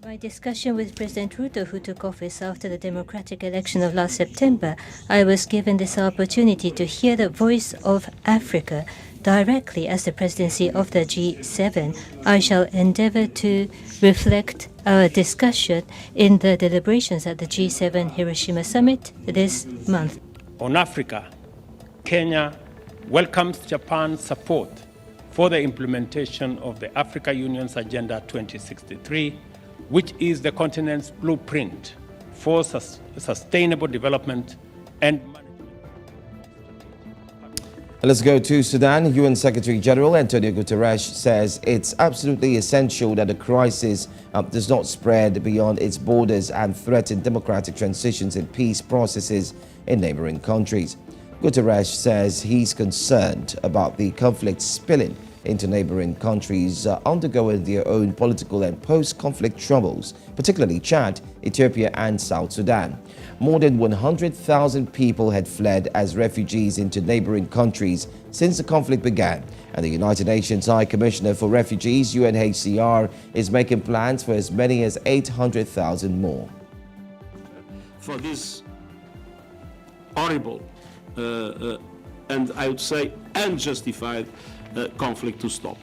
My discussion with President Ruto, who took office after the democratic election of last September, I was given this opportunity to hear the voice of Africa directly as the presidency of the G7. I shall endeavor to reflect our discussion in the deliberations at the G7 Hiroshima Summit this month. On Africa, Kenya welcomes Japan's support for the implementation of the Africa Union's Agenda 2063, which is the continent's blueprint for sustainable development and Let's go to Sudan. UN Secretary General Antonio Guterres says it's absolutely essential that the crisis does not spread beyond its borders and threaten democratic transitions and peace processes in neighboring countries. Guterres says he's concerned about the conflict spilling into neighboring countries undergoing their own political and post-conflict troubles, particularly Chad, Ethiopia and South Sudan. More than 100,000 people had fled as refugees into neighboring countries since the conflict began, and the United Nations High Commissioner for Refugees, UNHCR, is making plans for as many as 800,000 more. For this horrible and I would say unjustified conflict to stop.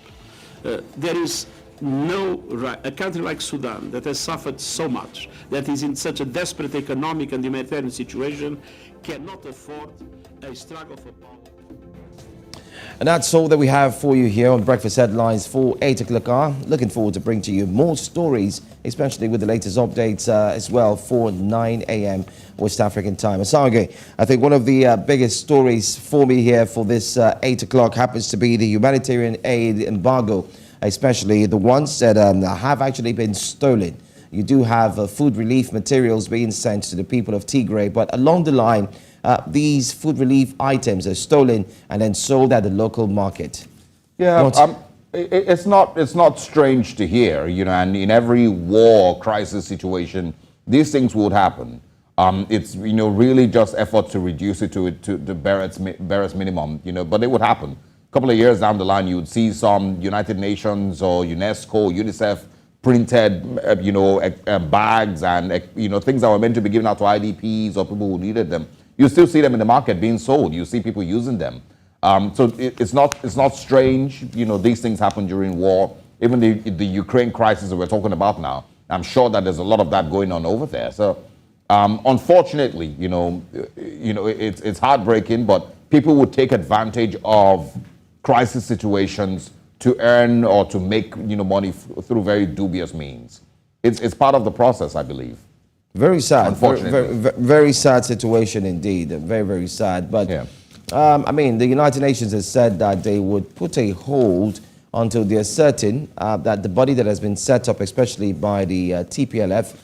There is no right, a country like Sudan that has suffered so much, that is in such a desperate economic and humanitarian situation, cannot afford a struggle for power. And that's all that we have for you here on Breakfast Headlines for 8 o'clock hour. Looking forward to bring to you more stories, especially with the latest updates as well for 9 a.m. West African time. Asage, I think one of the biggest stories for me here for this 8 o'clock happens to be the humanitarian aid embargo, especially the ones that have actually been stolen. You do have food relief materials being sent to the people of Tigray, but along the line, these food relief items are stolen and then sold at the local market. Yeah, it's not strange to hear, you know, and in every war crisis situation, these things would happen. It's, you know, really just effort to reduce it to the barest minimum, you know, but it would happen. A couple of years down the line, you would see some United Nations or UNESCO, UNICEF printed, bags and, things that were meant to be given out to IDPs or people who needed them. You still see them in the market being sold. You see people using them. So it's not strange. You know, these things happen during war. Even the Ukraine crisis that we're talking about now, I'm sure that there's a lot of that going on over there. So unfortunately, it's heartbreaking, but people would take advantage of crisis situations to earn or to make money through very dubious means. It's part of the process, I believe. Very sad. Unfortunately. Very sad situation indeed. Very, very sad. But, yeah. The United Nations has said that they would put a hold until they're certain that the body that has been set up, especially by the TPLF,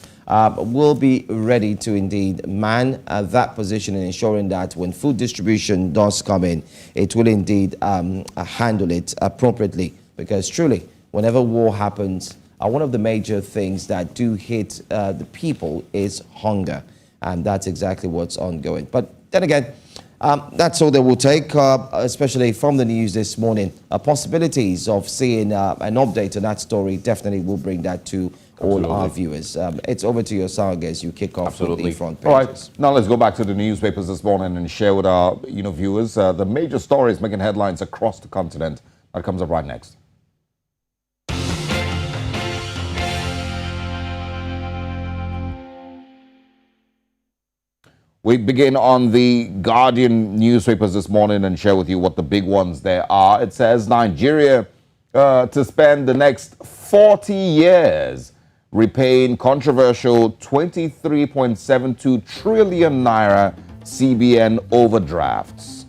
will be ready to indeed man that position and ensuring that when food distribution does come in, it will indeed handle it appropriately. Because truly, whenever war happens, one of the major things that do hit the people is hunger. And that's exactly what's ongoing. But then again, that's all that will take, especially from the news this morning. Possibilities of seeing an update on that story definitely will bring that to all our viewers. It's over to your Saga as you kick off with the front pages. All right, now let's go back to the newspapers this morning and share with our viewers the major stories making headlines across the continent. That comes up right next. We begin on the Guardian newspapers this morning and share with you what the big ones there are. It says Nigeria to spend the next 40 years repaying controversial 23.72 trillion naira CBN overdrafts.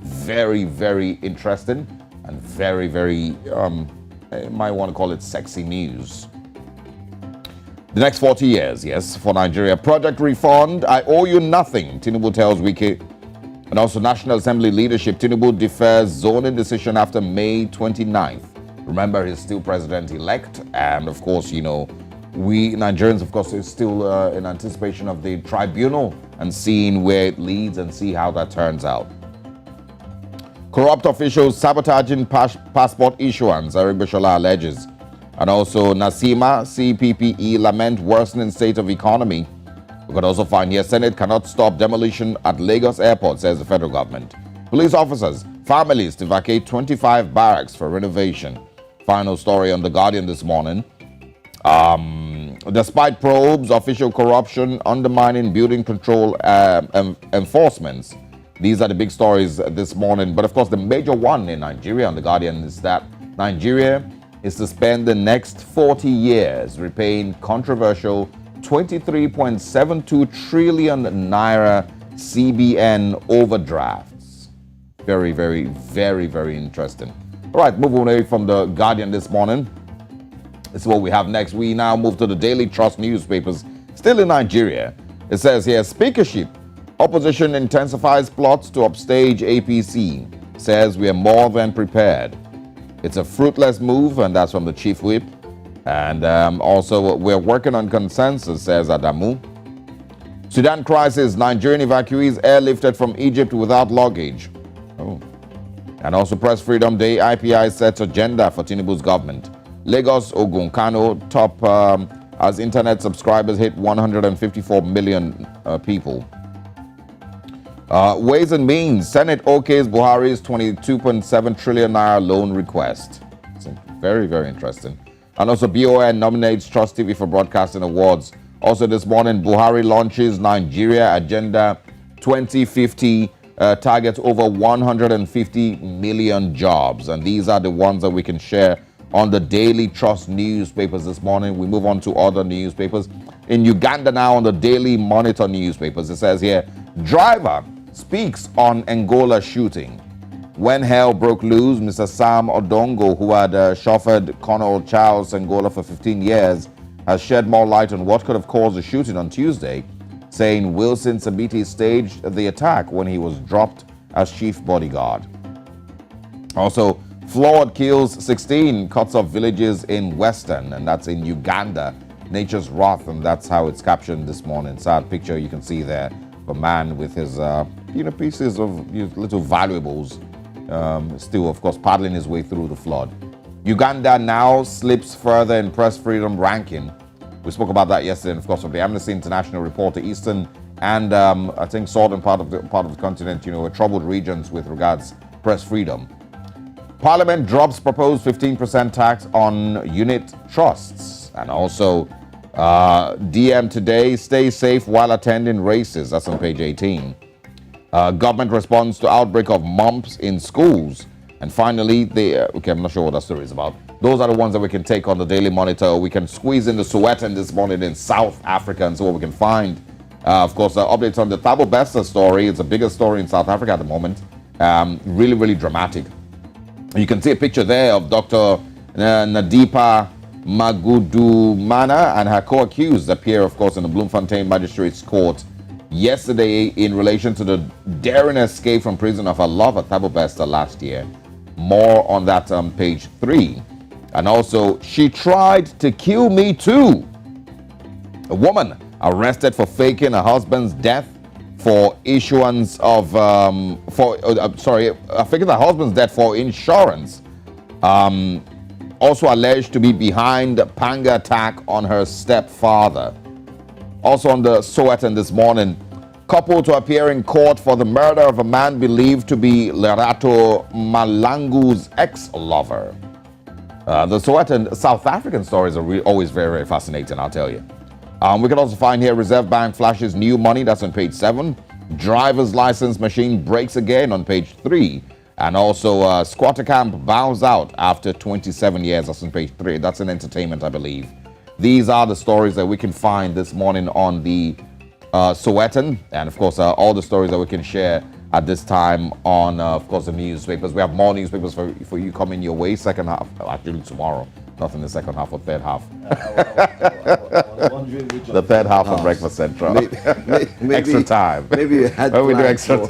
Very, very interesting and very, very, I might want to call it sexy news. The next 40 years, yes, for Nigeria. Project refund, I owe you nothing, Tinubu tells Wike. And also National Assembly leadership, Tinubu defers zoning decision after May 29th. Remember, he's still president-elect. And of course, we Nigerians, of course, is still in anticipation of the tribunal and seeing where it leads and see how that turns out. Corrupt officials sabotaging passport issuance, Eric Bishola alleges. And also Nasima, CPPE lament worsening state of economy. We could also find here, Senate cannot stop demolition at Lagos airport, says the federal government. Police officers, families to vacate 25 barracks for renovation. Final story on The Guardian this morning. Despite probes, official corruption, undermining building control enforcements. These are the big stories this morning. But of course, the major one in Nigeria on The Guardian is that Nigeria is to spend the next 40 years repaying controversial 23.72 trillion naira CBN overdrafts. Very, very, very, very interesting. All right, moving away from the Guardian this morning. This is what we have next. We now move to the Daily Trust newspapers, still in Nigeria. It says here, speakership. Opposition intensifies plots to upstage APC. Says we are more than prepared. It's a fruitless move, and that's from the chief whip. And also, we're working on consensus, says Adamu. Sudan crisis. Nigerian evacuees airlifted from Egypt without luggage. Oh. And also, Press Freedom Day. IPI sets agenda for Tinubu's government. Lagos, Ogun, Kano top as internet subscribers hit 154 million people. Ways and Means. Senate okays Buhari's 22.7 trillion naira loan request. It's very, very interesting. And also, BON nominates Trust TV for Broadcasting Awards. Also this morning, Buhari launches Nigeria Agenda 2050, targets over 150 million jobs. And these are the ones that we can share on the Daily Trust newspapers this morning. We move on to other newspapers. In Uganda now, on the Daily Monitor newspapers, it says here, driver speaks on Angola shooting. When hell broke loose, Mr. Sam Odongo, who had chauffeured Colonel Charles Angola for 15 years, has shed more light on what could have caused the shooting on Tuesday, saying Wilson Sabiti staged the attack when he was dropped as chief bodyguard. Also, flood kills 16, cuts off villages in Western, and that's in Uganda. Nature's wrath, and that's how it's captioned this morning. Sad picture you can see there of a man with his, pieces of little valuables, still, of course, paddling his way through the flood. Uganda now slips further in press freedom ranking. We spoke about that yesterday, and of course, from the Amnesty International report, the eastern and I think southern part of the continent, were troubled regions with regards press freedom. Parliament drops proposed 15% tax on unit trusts. And also, DM today, stay safe while attending races. That's on page 18. Government responds to outbreak of mumps in schools. And finally, I'm not sure what that story is about. Those are the ones that we can take on the Daily Monitor. We can squeeze in the Sowetan this morning in South Africa and see what we can find. Of course, updates on the Thabo Bester story. It's the biggest story in South Africa at the moment. Really, really dramatic. You can see a picture there of Dr. Nadipa Magudumana and her co-accused appear, of course, in the Bloemfontein Magistrates Court yesterday in relation to the daring escape from prison of her lover, Thabo Bester, last year. More on that on page 3. And also, she tried to kill me too. A woman arrested for faking her husband's death for issuance of, faking her husband's death for insurance. Also alleged to be behind the Panga attack on her stepfather. Also on the Sowetan this morning, couple to appear in court for the murder of a man believed to be Lerato Malangu's ex-lover. The Sowetan South African stories are always very, very fascinating, I'll tell you. We can also find here Reserve Bank flashes new money. That's on page 7. Driver's license machine breaks again on page 3. And also Squatter Camp bows out after 27 years. That's on page 3. That's in entertainment, I believe. These are the stories that we can find this morning on the Sowetan. And of course, all the stories that we can share at this time on, of course, the newspapers. We have more newspapers for you coming your way. Second half, actually tomorrow. Not in the second half or third half. The third half of Breakfast Central. Maybe extra time. Maybe you had when we do extra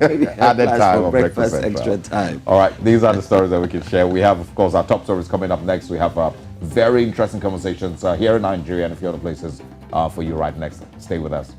added time for breakfast extra time. All right, these are the stories that we can share. We have, of course, our top stories coming up next. We have very interesting conversations here in Nigeria and a few other places for you right next. Stay with us.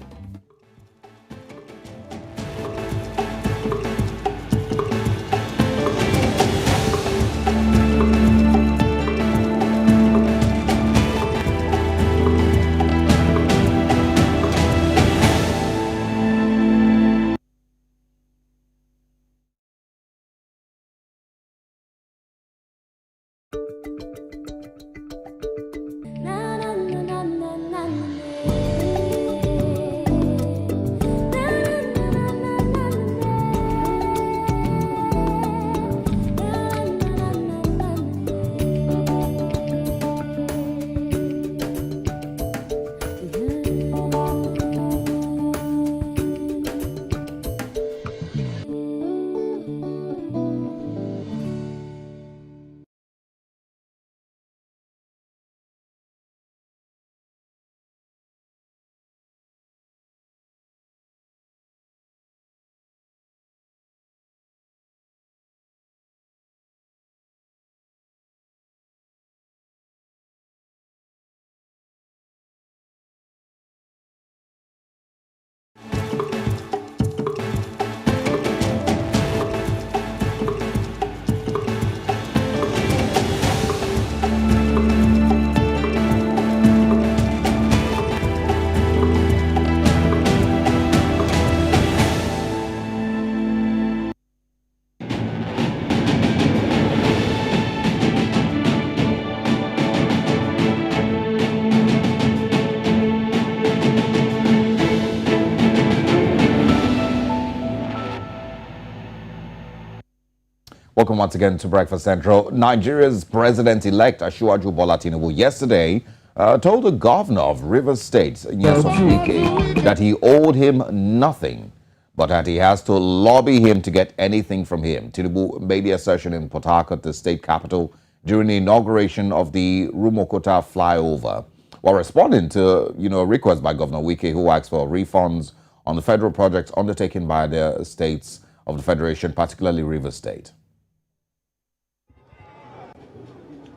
Welcome once again to Breakfast Central. Nigeria's president-elect Asiwaju Bola Tinubu yesterday told the governor of Rivers State, Nyesom Wike, that he owed him nothing, but that he has to lobby him to get anything from him. Tinubu made the assertion in Port Harcourt, the state capital, during the inauguration of the Rumokota flyover, while responding to a request by Governor Wike, who asked for refunds on the federal projects undertaken by the states of the Federation, particularly Rivers State.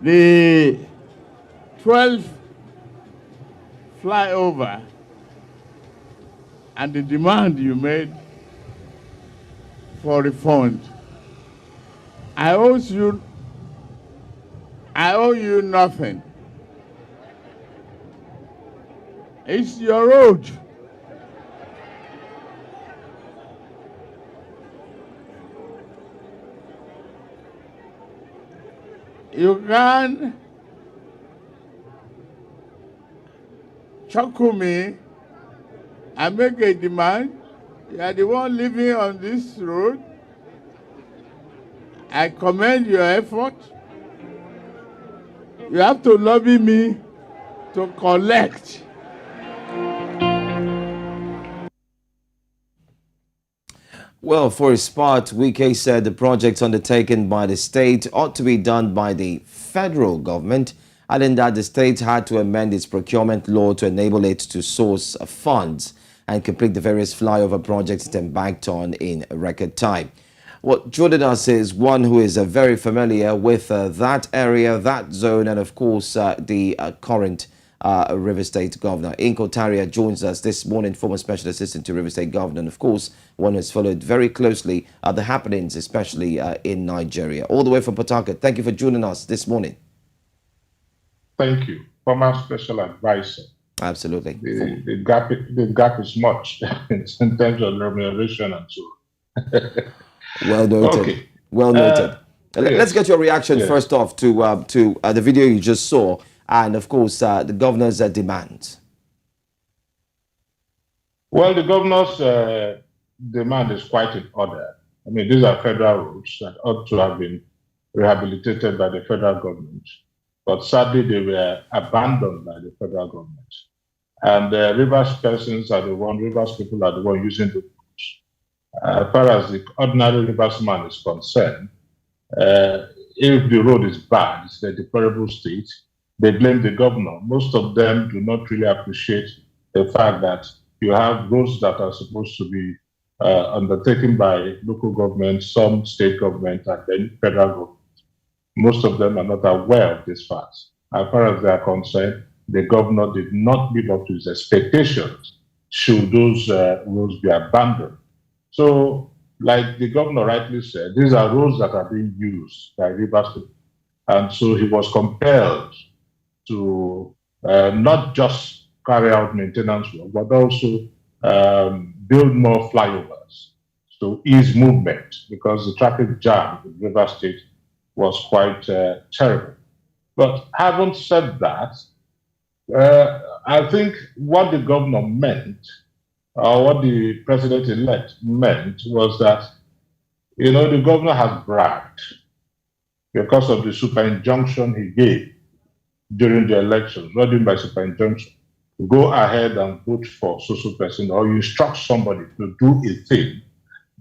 The 12th flyover and the demand you made for refund, I owe you nothing. It's your road. You can chuckle me and make a demand. You are the one living on this road. I commend your effort. You have to lobby me to collect. Well, for his part, Wike said the projects undertaken by the state ought to be done by the federal government, adding that the state had to amend its procurement law to enable it to source funds and complete the various flyover projects it embarked on in record time. What joining us is one who is very familiar with that area, that zone, and of course the current River State Governor. Inko Taria joins us this morning, former Special Assistant to River State Governor, and of course one who has followed very closely the happenings, especially in Nigeria. All the way from Port Harcourt. Thank you for joining us this morning. Thank you. Former Special Advisor. Absolutely. The gap is much in terms of remuneration and so on. Well noted. Okay. Well noted. Yes. Let's get your reaction first off to the video you just saw, and of course the governor's demands. Well, the governor's demand is quite in order. I mean, these are federal roads that ought to have been rehabilitated by the federal government, but sadly they were abandoned by the federal government. And Rivers persons are the one, Rivers people are the one using the roads. As far as the ordinary Rivers man is concerned, if the road is bad, it's a deplorable state, they blame the governor. Most of them do not really appreciate the fact that you have roads that are supposed to be undertaken by local government, some state government, and then federal government. Most of them are not aware of this fact. As far as they are concerned, the governor did not live up to his expectations should those roads be abandoned. So, like the governor rightly said, these are roads that are being used by Rivers people. And so he was compelled to not just carry out maintenance work, but also build more flyovers to ease movement, because the traffic jam in Rivers State was quite terrible. But having said that, I think what the governor meant, or what the president-elect meant, was that, the governor has bragged because of the super injunction he gave during the elections. What do you mean by super injunction? Go ahead and vote for so person, or you instruct somebody to do a thing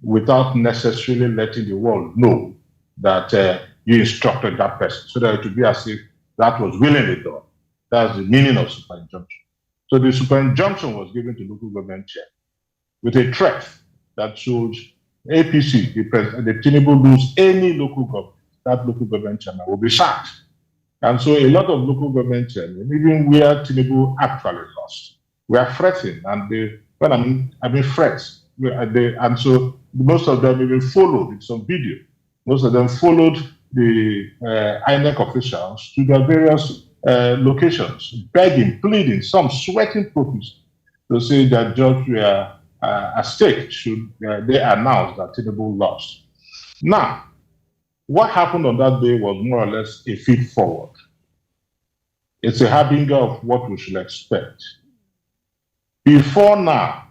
without necessarily letting the world know that you instructed that person, so that it would be as if that was willingly done. That's the meaning of super injunction. So the super injunction was given to local government chair with a threat that should APC, the Tinubu, lose any local government, that local government chairman will be sacked. And so a lot of local government chairmen, even where Tinubu actually lost, were fretting. And when I mean frets, and so most of them even followed in some video. Most of them followed the INEC officials to their various locations, begging, pleading, some sweating profusely to say that jobs were at stake should they announce that Tinubu lost. Now, what happened on that day was more or less a feed forward. It's a harbinger of what we should expect. Before now,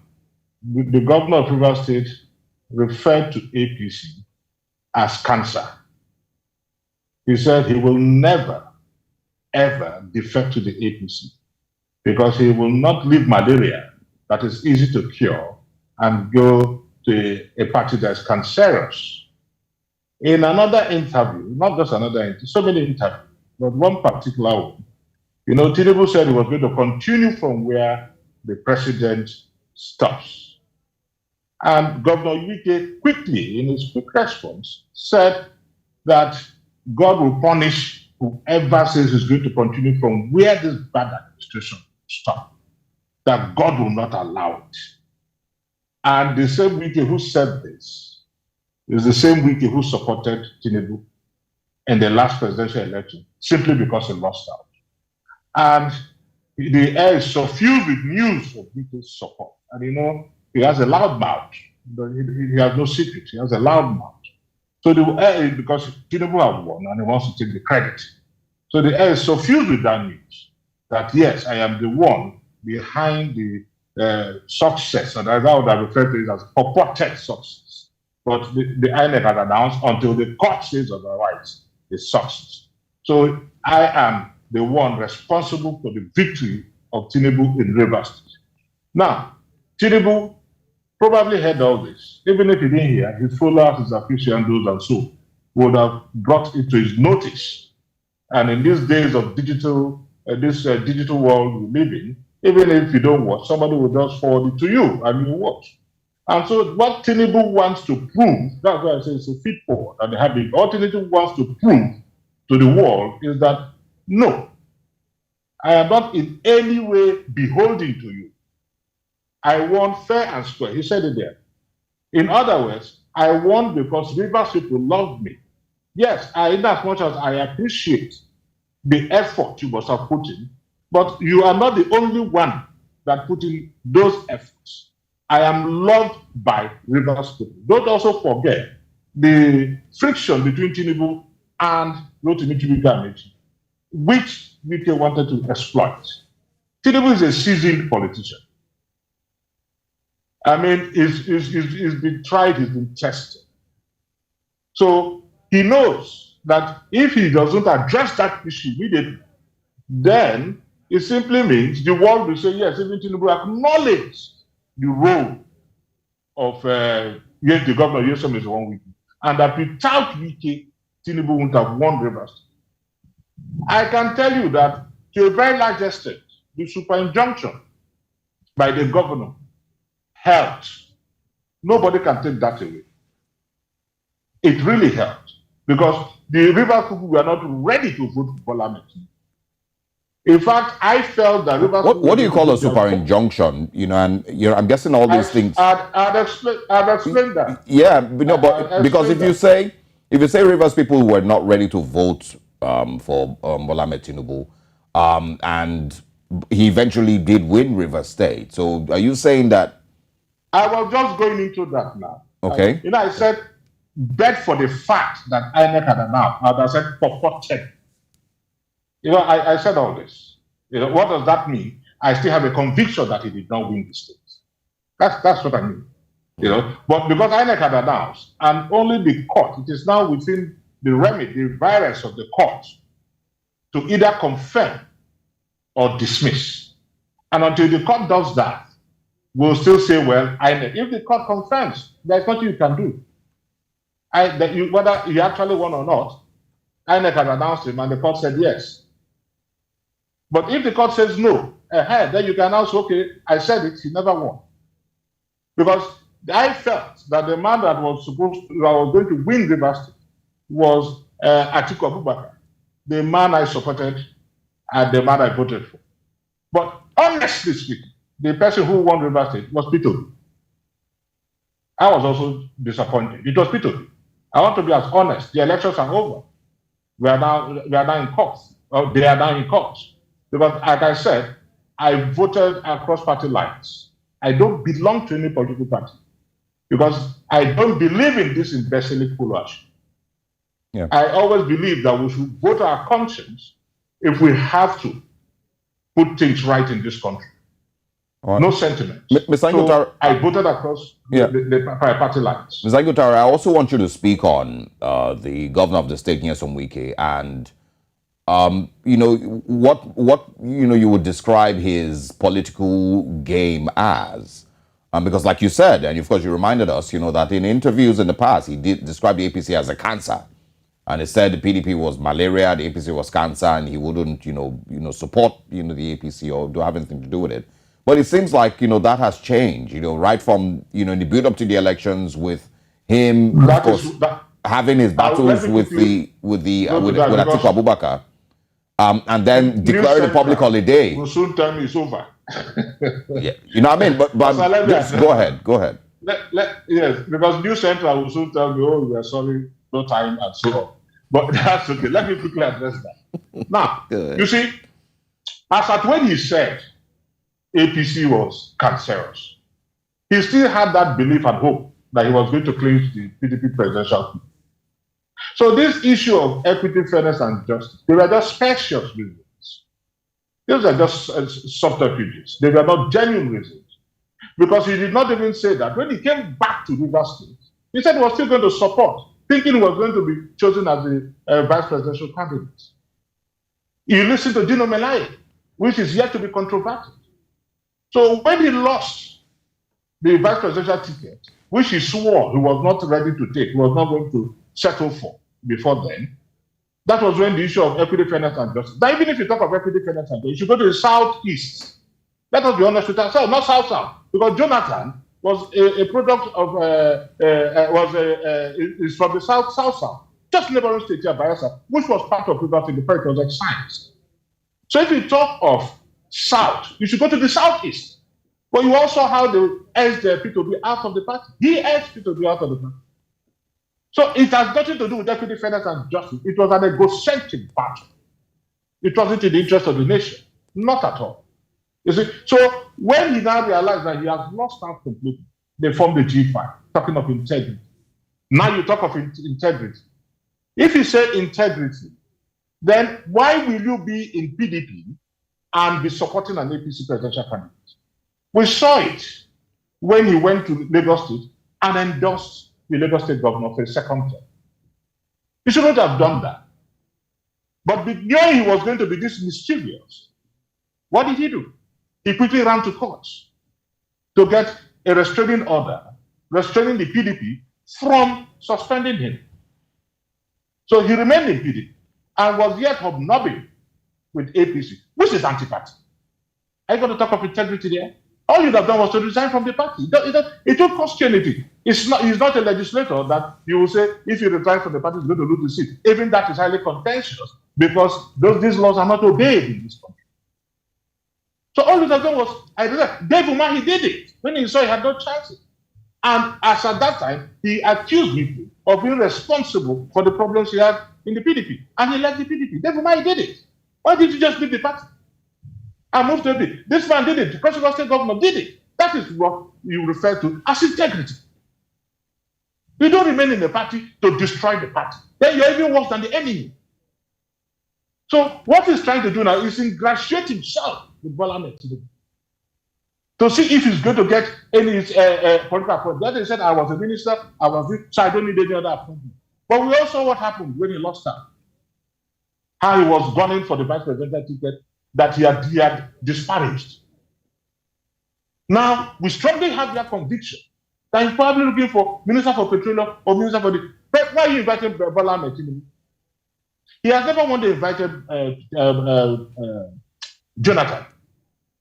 the governor of Rivers State referred to APC as cancer. he said he will never, ever defect to the APC because he will not leave malaria that is easy to cure and go to a party that is cancerous. In another interview, not just another interview, so many interviews, but one particular one, Tinubu said he was going to continue from where the president stops. And Governor Wike quickly, in his quick response, said that God will punish whoever says he's going to continue from where this bad administration stopped, that God will not allow it. And the same Wike who said this is the same Wike who supported Tinubu in the last presidential election simply because he lost out. And the air is suffused with news of Wike's support. And he has a loud mouth, but he has no secret. He has a loud mouth. So the air, because Tinubu has won and he wants to take the credit. So the air is suffused with that news that yes, I am the one behind the success, and I would have referred to it as purported success. But the INEC has announced until the court says otherwise, is success. So I am the one responsible for the victory of Tinubu in Rivers State. Now, Tinubu probably heard all this. Even if he didn't hear, his followers, his aficionados, and so would have brought it to his notice. And in these days of digital world we live in, even if you don't watch, somebody will just forward it to you and you watch. And so what Tinubu wants to prove, that's why I say it's a feed forward and the habit. What Tinubu wants to prove to the world is that no, I am not in any way beholden to you. I won fair and square. He said it there. In other words, I won because Rivers people loved me. Yes, in as much as I appreciate the effort you must have put in, but you are not the only one that put in those efforts. I am loved by Rivers people. Don't also forget the friction between Tinubu and Rotimi Chibika, which Wike wanted to exploit. Tinubu is a seasoned politician. I mean, he's been tried, he's been tested. So he knows that if he doesn't address that issue immediately, then it simply means the world will say, yes, even Tinubu acknowledged the role of the governor, Yesom is 1 week, and that without Wike, Tinubu wouldn't have won Rivers. I can tell you that to a very large extent, the super injunction by the governor helped. Nobody can take that away. It really helped because the Rivers people were not ready to vote for Bola. In fact, I felt that Rivers. What do you call a super injunction? I'm guessing all these things. I'd explain that. Yeah, but because if you say Rivers people were not ready to vote for Bola Tinubu, and he eventually did win Rivers State. So are you saying that? I was just going into that now. Okay. I said, bet for the fact that INEC had announced, and I said purported. I said all this. What does that mean? I still have a conviction that he did not win the state. That's what I mean. But because INEC had announced, and only the court, it is now within the remit, the virus of the court, to either confirm or dismiss. And until the court does that, we'll still say, well, INEC. If the court confirms, there's nothing you can do. Whether you actually won or not, INEC had announced him and the court said yes. But if the court says no, then you can announce, okay, I said it, he never won. Because I felt that the man that was going to win Rivers State was Atiku Abubakar, the man I supported and the man I voted for. But honestly speaking, the person who won Rivers State was Peter Obi. I was also disappointed. It was Peter Obi. I want to be as honest. The elections are over. We are now in court. They are now in court. Because, like I said, I voted across party lines. I don't belong to any political party because I don't believe in this imbecilic foolish. Yeah. I always believe that we should vote our conscience if we have to put things right in this country. No sentiment. So I voted across the party lines. Ms. Agutara, I also want you to speak on the governor of the state, Nyesom Wike, and what you would describe his political game as, because like you said, and of course you reminded us, that in interviews in the past he did describe the APC as a cancer, and he said the PDP was malaria, the APC was cancer, and he wouldn't support the APC or do have anything to do with it. But it seems like that has changed, right from in the build up to the elections with him, of course, having his battles with Atiku Abubakar. And then declaring a public holiday. Will soon tell me it's over. Yeah, you know what I mean? But go ahead. Yes, because New Central will soon tell me, oh, we are sorry, no time, and so on. But that's okay. Let me quickly address that. Now, you see, as at when he said APC was cancerous, he still had that belief and hope that he was going to clinch the PDP presidential seat. So this issue of equity, fairness, and justice, they were just specious reasons. These are just subterfuges. They were not genuine reasons. Because he did not even say that. When he came back to Rivers State, he said he was still going to support, thinking he was going to be chosen as the vice presidential candidate. He listened to Dino Melaye, which is yet to be controverted. So when he lost the vice presidential ticket, which he swore he was not ready to take, he was not going to settle for before then, that was when the issue of equity, fairness, and justice. Now, even if you talk of equity, fairness, and justice, you should go to the southeast. Let us be honest with ourselves, not south-south, because Jonathan was a product of is from the south-south, just neighboring state here, Bayelsa, which was part of Rivers State before it was excised. So if you talk of south, you should go to the southeast. But you also how they urged P2B out of the party. He urged P2B out of the party. So it has nothing to do with equity, fairness, and justice. It was an egocentric battle. It wasn't in the interest of the nation. Not at all. You see, so when he now realized that he has lost out completely, they formed the G5, talking of integrity. Now you talk of integrity. If you say integrity, then why will you be in PDP and be supporting an APC presidential candidate? We saw it when he went to Lagos State and endorsed the Lagos State governor for a second term. He shouldn't have done that. But knowing he was going to be this mischievous, what did he do? He quickly ran to courts to get a restraining order, restraining the PDP from suspending him. So he remained in PDP and was yet hobnobbing with APC, which is anti-party. Are you going to talk of integrity there? All you'd have done was to resign from the party. It won't cost you anything. He's not a legislator that you will say, if you resign from the party, he's going to lose the seat. Even that is highly contentious because these laws are not obeyed in this country. So all you'd have done was, Dave Umahi did it when he saw he had no chances. And as at that time, he accused me of being responsible for the problems he had in the PDP. And he left the PDP. Dave Umahi did it. Why did you just leave the party? I moved to it. This man did it. The President State Governor did it. That is what you refer to as integrity. You don't remain in the party to destroy the party. Then you're even worse than the enemy. So what he's trying to do now is ingratiate himself with Bola Ahmed Tinubu to see if he's going to get any political appointment. That he said, I was a minister, so I don't need any other appointment. But we also saw what happened when he lost out. How he was gunning for the vice presidential ticket that he had disparaged. Now, we strongly have that conviction that he's probably looking for Minister for Petroleum or Minister for the... But why are you inviting Bola Ahmed Tinubu? He has never wanted to invite Jonathan,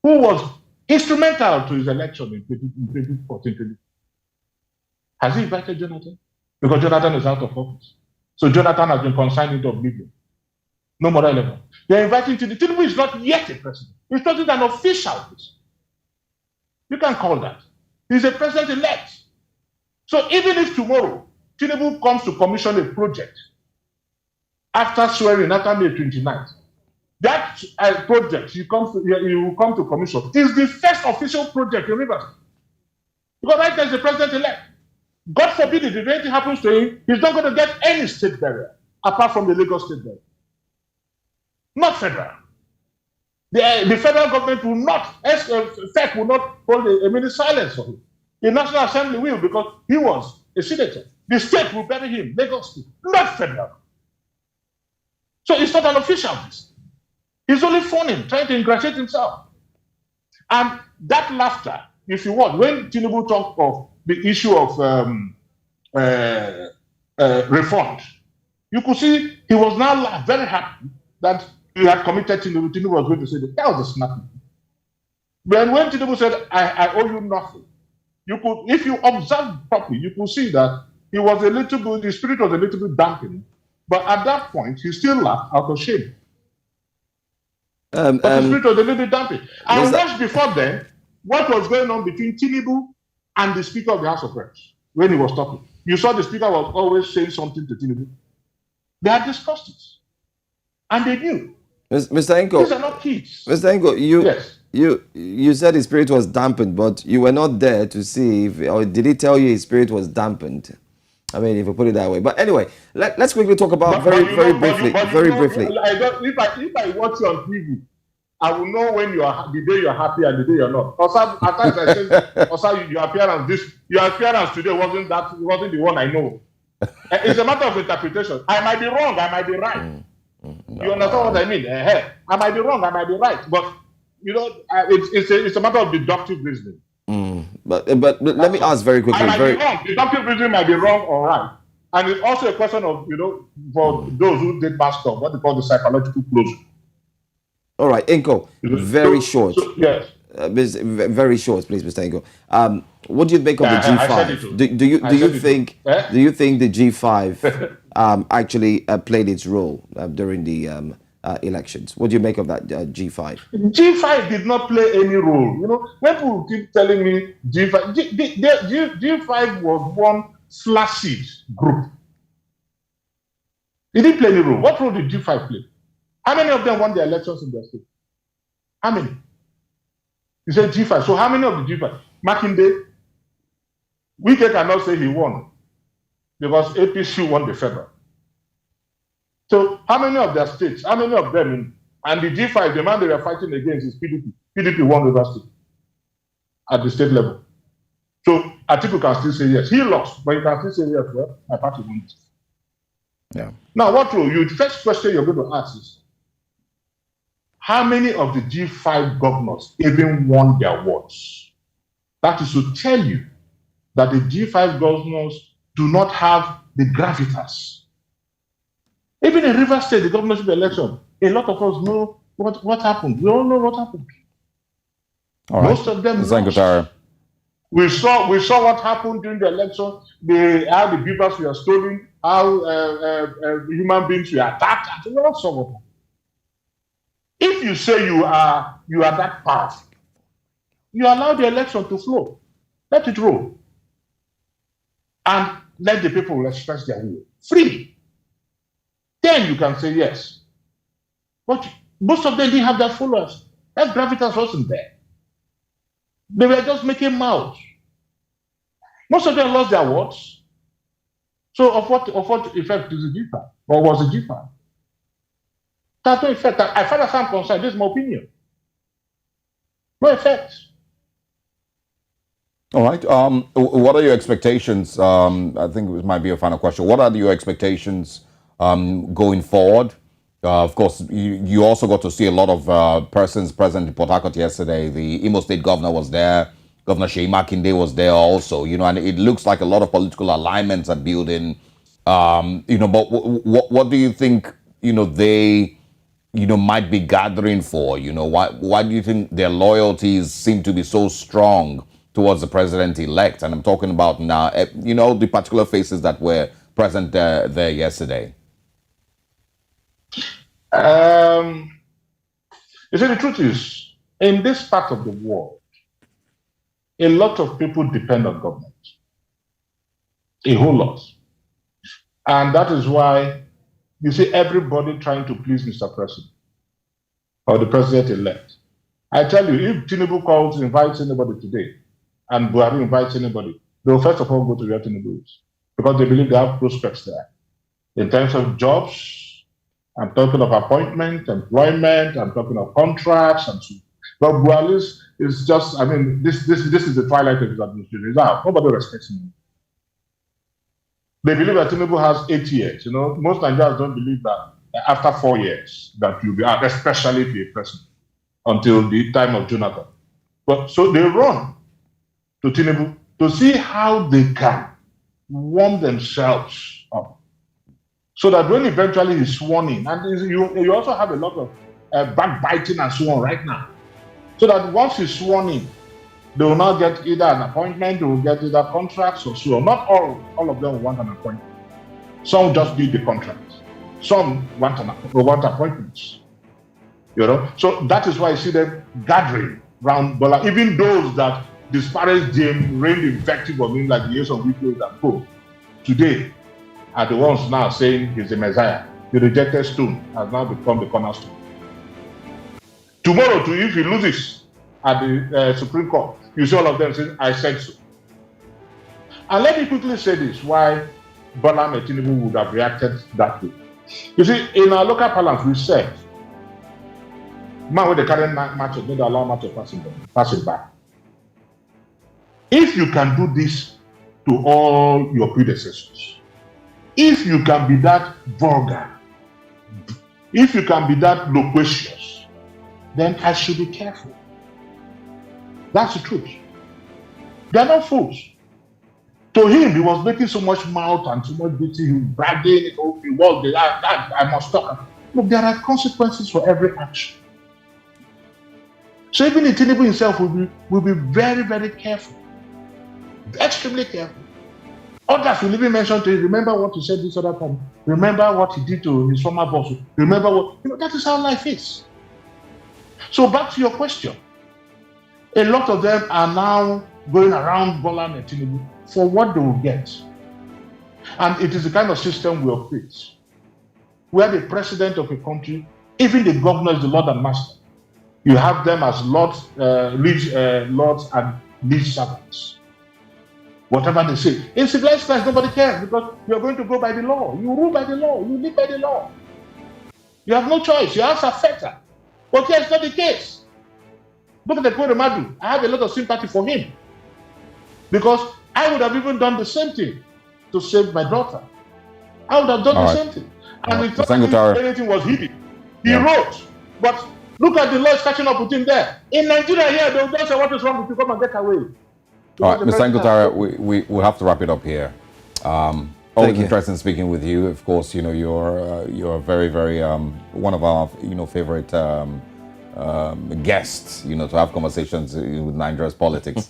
who was instrumental to his election in 2014. Has he invited Jonathan? Because Jonathan is out of office. So Jonathan has been consigned into oblivion. No more relevant. They're inviting Tinubu. Tinubu is not yet a president. He's not an official president. You can call that. He's a president-elect. So even if tomorrow Tinubu comes to commission a project after swearing after May 29th, that project he will come to commission is the first official project in Rivers. Because right there is the president-elect. God forbid if anything happens to him, he's not going to get any state burial apart from the Lagos State burial. Not federal. The federal government will not, FEC will not hold a minute silence for him. The National Assembly will, because he was a senator. The state will bury him, Lagos State, not federal. So it's not an official list. He's only phoning, trying to ingratiate himself. And that laughter, if you want, when Tinubu talked of the issue of refund, you could see he was now very happy that he had committed Tinubu. Tinubu was going to say that was a snapping. But when Tinubu said, I owe you nothing, you could, if you observe properly, you could see that he was a little bit, the spirit was a little bit dampened. But at that point, he still laughed out of shame. But the spirit was a little bit dampened. And watch before then what was going on between Tinubu and the Speaker of the House of Reps when he was talking. You saw the Speaker was always saying something to Tinubu. They had discussed it. And they knew. Mr. Enko, these are not kids. Mr. Enko, you said his spirit was dampened, but you were not there to see if, or did he tell you his spirit was dampened? I mean, if we put it that way. But anyway, let's quickly talk about very briefly. If I watch you on TV, I will know when you are the day you are happy and the day you are not. Also, at times I say, also your appearance today wasn't the one I know. It's a matter of interpretation. I might be wrong, I might be right. You understand what I mean? I might be wrong, I might be right. But you know, it's a matter of deductive reasoning. But let me ask very quickly. I might be wrong. Deductive reasoning might be wrong or right. And it's also a question of, you know, for those who did master, what they call the psychological closure. All right, Enko, very short. Yes. Very short, please, Mr. Enko. What do you make of the G5? Do you think the G5 actually played its role during the elections? What do you make of that G5? G5 did not play any role. You know, when people keep telling me G5 was one flaccid group. It didn't play any role. What role did G5 play? How many of them won the elections in their state? How many? You said G5. So how many of the G5? Makinde, we cannot say he won because APC won the federal. So how many of their states, how many of them, and the G5, the man they were fighting against is PDP. PDP won River State at the state level. So Atiku can still say yes. He lost, but you can still say yes, well, my party won it. Yeah. Now, what role? The first question you're going to ask is, how many of the G5 governors even won their wards? That is to tell you that the G5 governors do not have the gravitas. Even in River State, the governorship election, a lot of us know what happened. We all know what happened. All right. Most of them lost. We saw what happened during the election. How the beavers were stolen, how human beings were attacked. We all saw what happened. If you say you are that powerful, you allow the election to flow. Let it roll. And let the people express their will. Free. Then you can say yes. But most of them didn't have that followers. That gravitas wasn't there. They were just making mouths. Most of them lost their words. So of what effect is the G5? Or was the G5? That's no effect. As far as I'm concerned, this is my opinion. No effect. All right. What are your expectations? I think it might be a final question. What are your expectations going forward? Of course, you also got to see a lot of persons present in Port Harcourt yesterday. The Imo State governor was there. Governor Seyi Makinde was there also. You know, and it looks like a lot of political alignments are building. You know, but what do you think? You know, they might be gathering for. You know, why do you think their loyalties seem to be so strong towards the president-elect? And I'm talking about now, you know, the particular faces that were present there yesterday. You see, the truth is, in this part of the world, a lot of people depend on government. A whole lot. And that is why you see everybody trying to please Mr. President or the president-elect. I tell you, if Tinubu invites anybody today, and Buhari invites anybody, they'll first of all go to where Tinubu is, because they believe they have prospects there in terms of jobs, I'm talking of appointment, employment, I'm talking of contracts, and so on. But Buhari is just, I mean, this is the twilight of his administration. It's out. Nobody respects him. They believe that Tinubu has 8 years. You know, most Nigerians don't believe that after 4 years that you'll be out, especially if you're a president, until the time of Jonathan. But so they run to Tinubu to see how they can warm themselves up, so that when eventually he's sworn in, and you also have a lot of backbiting and so on right now, so that once he's sworn in, they will not get either an appointment, they will get either contracts or so on. Not all of them will want an appointment. Some just need the contracts. Some want appointments. You know, so that is why you see them gathering around Bola. Even those that disparaged him, rained invective on him like the years of weekdays and co. Today are the ones now saying he's the Messiah. The rejected stone has now become the cornerstone. Tomorrow, too, if he loses at the Supreme Court, you see all of them saying, I said so. And let me quickly say this, why Bola Tinubu would have reacted that way. You see, in our local parlance, we said, man with the current match, don't allow match of passing by. If you can do this to all your predecessors, if you can be that vulgar, if you can be that loquacious, then I should be careful. That's the truth. They are not fools. To him, he was making so much mouth and so much beauty, he was bragging, I must talk. Look, there are consequences for every action. So even Tinubu himself will be very, very careful. Extremely careful. Others will even mention to him, remember what he said this other time. Remember what he did to his former boss. Remember what, that is how life is. So back to your question. A lot of them are now going around Bola Tinubu for what they will get. And it is the kind of system we operate, where the president of a country, even the governor is the Lord and Master. You have them as lords and liege servants. Whatever they say. In civilized times, nobody cares because you're going to go by the law. You rule by the law. You live by the law. You have no choice. Your hands are fetter. But here it's not the case. Look at the Madu. I have a lot of sympathy for him because I would have even done the same thing to save my daughter. I would have done the same thing. And if anything was hidden, he wrote. But look at the laws catching up with him there. In Nigeria here, they will just say, what is wrong with you? Come and get away. All right, Mr. Nkutare, we'll have to wrap it up here. Always interesting speaking with you. Of course, you know, you're very, very, one of our, favorite guests, to have conversations with Nigeria's politics.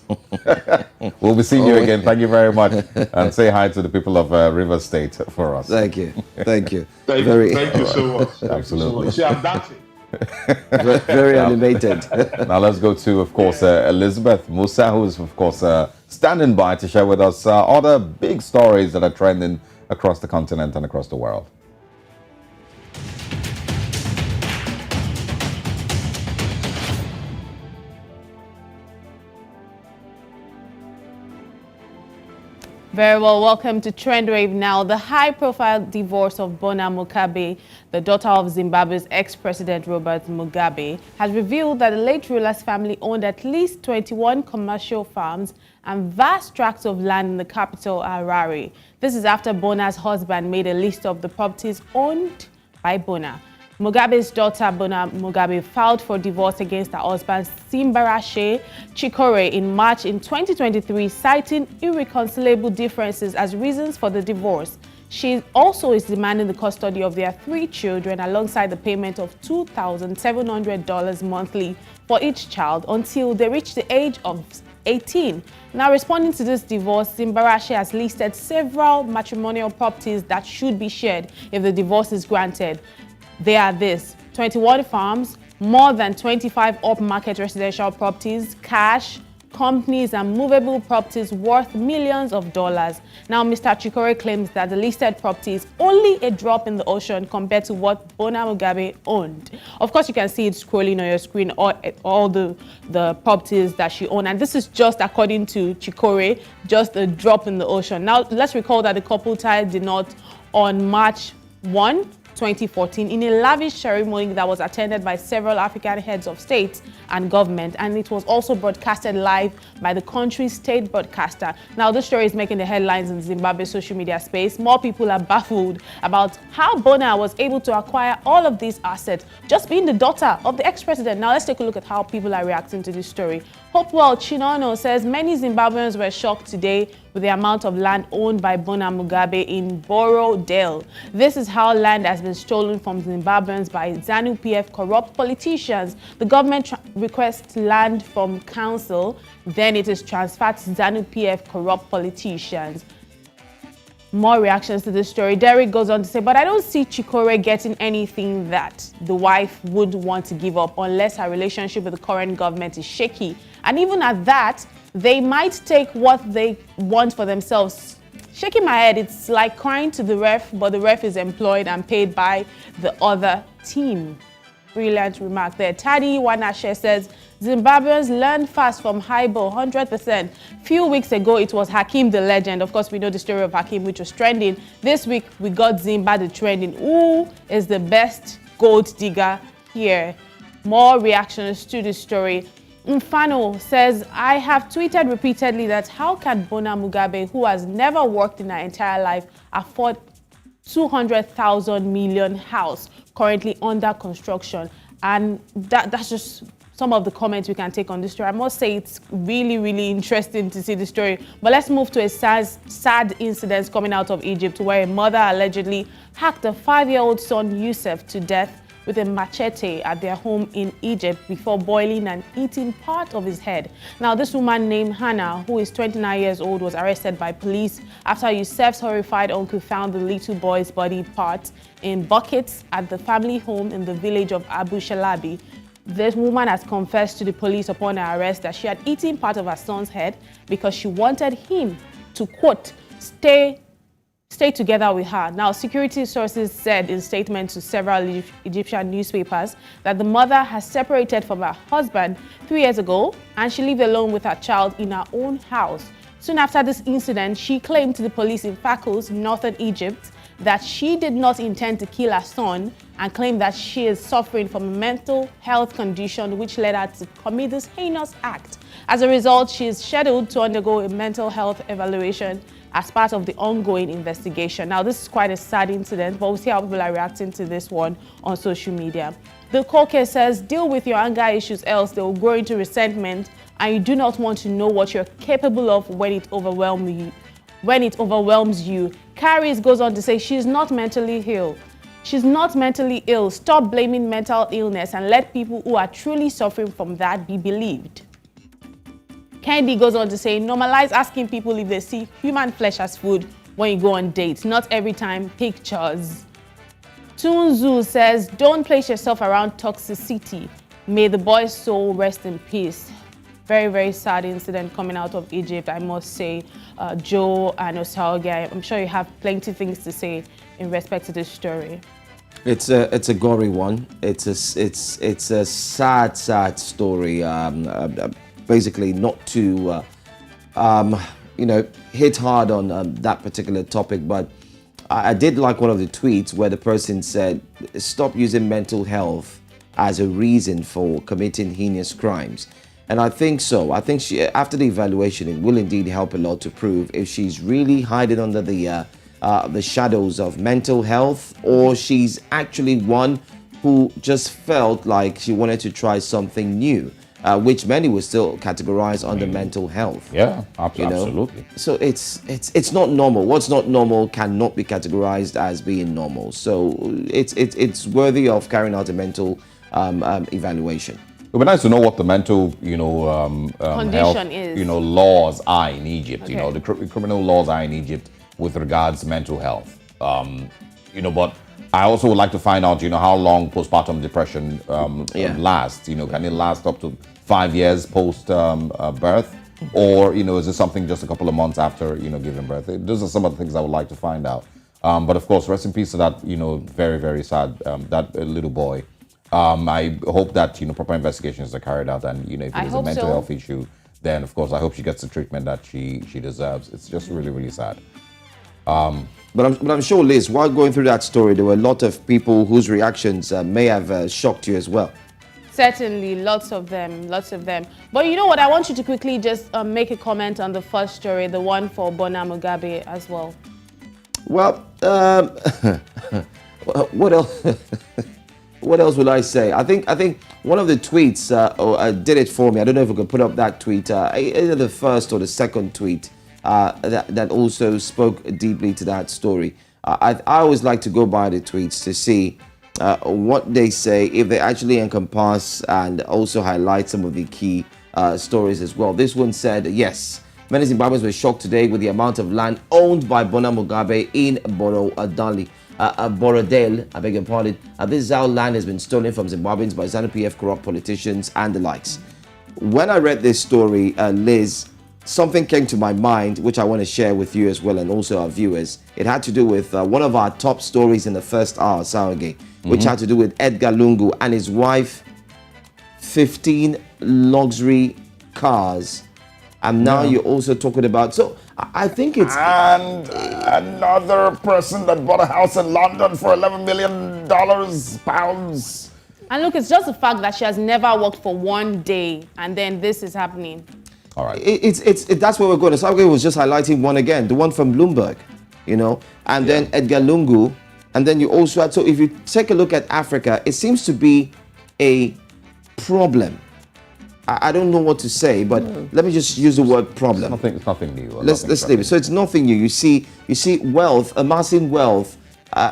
We'll be seeing you again. Thank you very much. And say hi to the people of River State for us. Thank you. Thank you. Thank you so much. Absolutely. See, I'm dancing. Very animated. Now let's go to, of course, Elizabeth Musa, who is, of course, standing by to share with us other big stories that are trending across the continent and across the world. Very well, welcome to Trend Wave now. The high-profile divorce of Bona Mugabe, the daughter of Zimbabwe's ex-president Robert Mugabe, has revealed that the late ruler's family owned at least 21 commercial farms and vast tracts of land in the capital, Harare. This is after Bona's husband made a list of the properties owned by Bona. Mugabe's daughter, Bona Mugabe, filed for divorce against her husband, Simbarashe Chikore, in March in 2023, citing irreconcilable differences as reasons for the divorce. She also is demanding the custody of their 3 children alongside the payment of $2,700 monthly for each child until they reach the age of 18. Now, responding to this divorce, Simbarashe has listed several matrimonial properties that should be shared if the divorce is granted. They are this: 21 farms, more than 25 upmarket residential properties, cash, companies and movable properties worth millions of dollars. Now, Mr. Chikore claims that the listed property is only a drop in the ocean compared to what Bona Mugabe owned. Of course, you can see it scrolling on your screen, all the properties that she owned. And this is just, according to Chikore, just a drop in the ocean. Now, let's recall that the couple tied the knot on March 1, 2014 in a lavish ceremony that was attended by several African heads of state and government, and it was also broadcasted live by the country's state broadcaster. Now, this story is making the headlines in Zimbabwe's social media space. More people are baffled about how Bona was able to acquire all of these assets, just being the daughter of the ex-president. Now, let's take a look at how people are reacting to this story. Hopewell Chinono says many Zimbabweans were shocked today with the amount of land owned by Bona Mugabe in Borodale. This is how land has been stolen from Zimbabweans by ZANU-PF corrupt politicians. The government requests land from council, then it is transferred to ZANU-PF corrupt politicians. More reactions to this story. Derek goes on to say, but I don't see Chikore getting anything that the wife would want to give up unless her relationship with the current government is shaky. And even at that, they might take what they want for themselves. Shaking my head, it's like crying to the ref, but the ref is employed and paid by the other team. Brilliant remark there. Tadi Wanashe says, Zimbabweans learn fast from Haibo, 100%. Few weeks ago, it was Hakim the legend. Of course, we know the story of Hakim, which was trending. This week, we got Zimba the trending. Who is the best gold digger here? More reactions to this story. Mfano says, I have tweeted repeatedly that how can Bona Mugabe, who has never worked in her entire life, afford 200,000 million house currently under construction? And that's just some of the comments we can take on this story. I must say it's really, really interesting to see the story. But let's move to a sad incident coming out of Egypt, where a mother allegedly hacked a 5-year-old son, Yusuf, to death with a machete at their home in Egypt before boiling and eating part of his head. Now, this woman named Hannah, who is 29 years old, was arrested by police after Yusuf's horrified uncle found the little boy's body parts in buckets at the family home in the village of Abu Shalabi. This woman has confessed to the police upon her arrest that she had eaten part of her son's head because she wanted him to, quote, stay together with her. Now, security sources said in statements to several Egyptian newspapers that the mother has separated from her husband 3 years ago and she lived alone with her child in her own house. Soon after this incident, she claimed to the police in Fakos, northern Egypt, that she did not intend to kill her son and claimed that she is suffering from a mental health condition which led her to commit this heinous act. As a result, she is scheduled to undergo a mental health evaluation as part of the ongoing investigation. Now, this is quite a sad incident, but we'll see how people are reacting to this one on social media. The court case says, deal with your anger issues, else they will grow into resentment, and you do not want to know what you're capable of when it overwhelms you. Caris goes on to say, she's not mentally ill. She's not mentally ill. Stop blaming mental illness and let people who are truly suffering from that be believed. Candy goes on to say, normalize asking people if they see human flesh as food when you go on dates, not every time pictures. Tunzu says, don't place yourself around toxicity. May the boy's soul rest in peace. Very, very sad incident coming out of Egypt, I must say. Joe and Osaoge, I'm sure you have plenty of things to say in respect to this story. It's a gory one. It's a sad story. Basically, not to hit hard on that particular topic, but I did like one of the tweets where the person said, "Stop using mental health as a reason for committing heinous crimes." And I think so. I think she, after the evaluation, it will indeed help a lot to prove if she's really hiding under the shadows of mental health, or she's actually one who just felt like she wanted to try something new, which many would still categorize under mental health. Yeah, absolutely. So it's not normal. What's not normal cannot be categorized as being normal. So it's worthy of carrying out a mental evaluation. It would be nice to know what the mental, condition health, is. Laws are in Egypt. Okay. The criminal laws are in Egypt with regards to mental health. But I also would like to find out, how long postpartum depression lasts. Can it last up to 5 years post birth, or is it something just a couple of months after giving birth? Those are some of the things I would like to find out. But of course, rest in peace to that very, very sad that little boy. I hope that proper investigations are carried out, and if it is a mental health issue, then of course I hope she gets the treatment that she deserves. It's just really, really sad. But I'm sure, Liz, while going through that story, there were a lot of people whose reactions may have shocked you as well. Certainly, lots of them. But you know what? I want you to quickly just make a comment on the first story, the one for Bona Mugabe as well. Well, what else? What else would I say? I think one of the tweets did it for me. I don't know if we could put up that tweet, either the first or the second tweet that also spoke deeply to that story. I always like to go by the tweets to see what they say, if they actually encompass and also highlight some of the key stories as well. This one said, yes, many Zimbabweans were shocked today with the amount of land owned by Bona Mugabe in Borodale, I beg your pardon. This is how land has been stolen from Zimbabweans by ZANU-PF corrupt politicians and the likes. When I read this story, Liz, something came to my mind, which I want to share with you as well and also our viewers. It had to do with one of our top stories in the first hour, Sawage, which had to do with Edgar Lungu and his wife, 15 luxury cars. And now you're also talking about, so I think it's... And another person that bought a house in London for $11 million, pounds. And look, it's just the fact that she has never worked for one day and then this is happening. All right. That's where we're going. Sawage was just highlighting one again, the one from Bloomberg, you know, and then Edgar Lungu. And then you also had, so if you take a look at Africa, it seems to be a problem. I don't know what to say, but let me just use the word problem. It's nothing new. Let's leave it. So it's nothing new. You see wealth, amassing wealth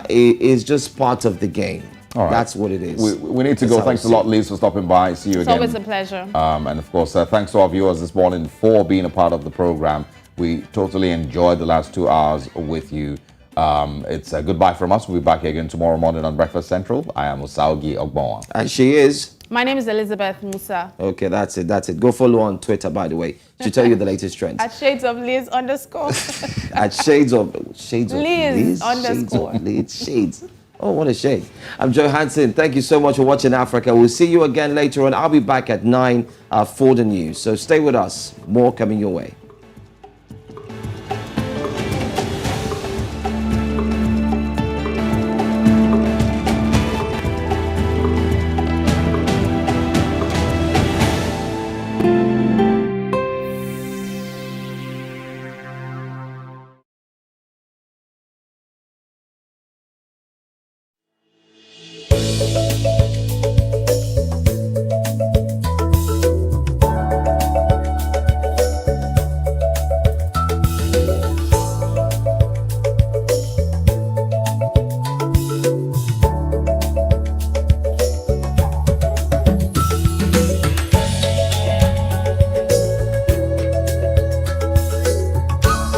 is just part of the game. All right. That's what it is. We need to go. Thanks a lot, Liz, for stopping by. See you again. It's always a pleasure. And of course, thanks to our viewers this morning for being a part of the program. We totally enjoyed the last 2 hours with you. It's a goodbye from us. We'll be back again tomorrow morning on Breakfast Central. I am Osaugi Ogbonwa. And she is? My name is Elizabeth Musa. Okay, that's it. Go follow on Twitter, by the way, to tell you the latest trends. At Shades of Liz _ At Shades of Liz Liz _ Shades. Oh, what a shade. I'm Joe Hansen. Thank you so much for watching Africa. We'll see you again later on. I'll be back at 9 for the news. So stay with us. More coming your way.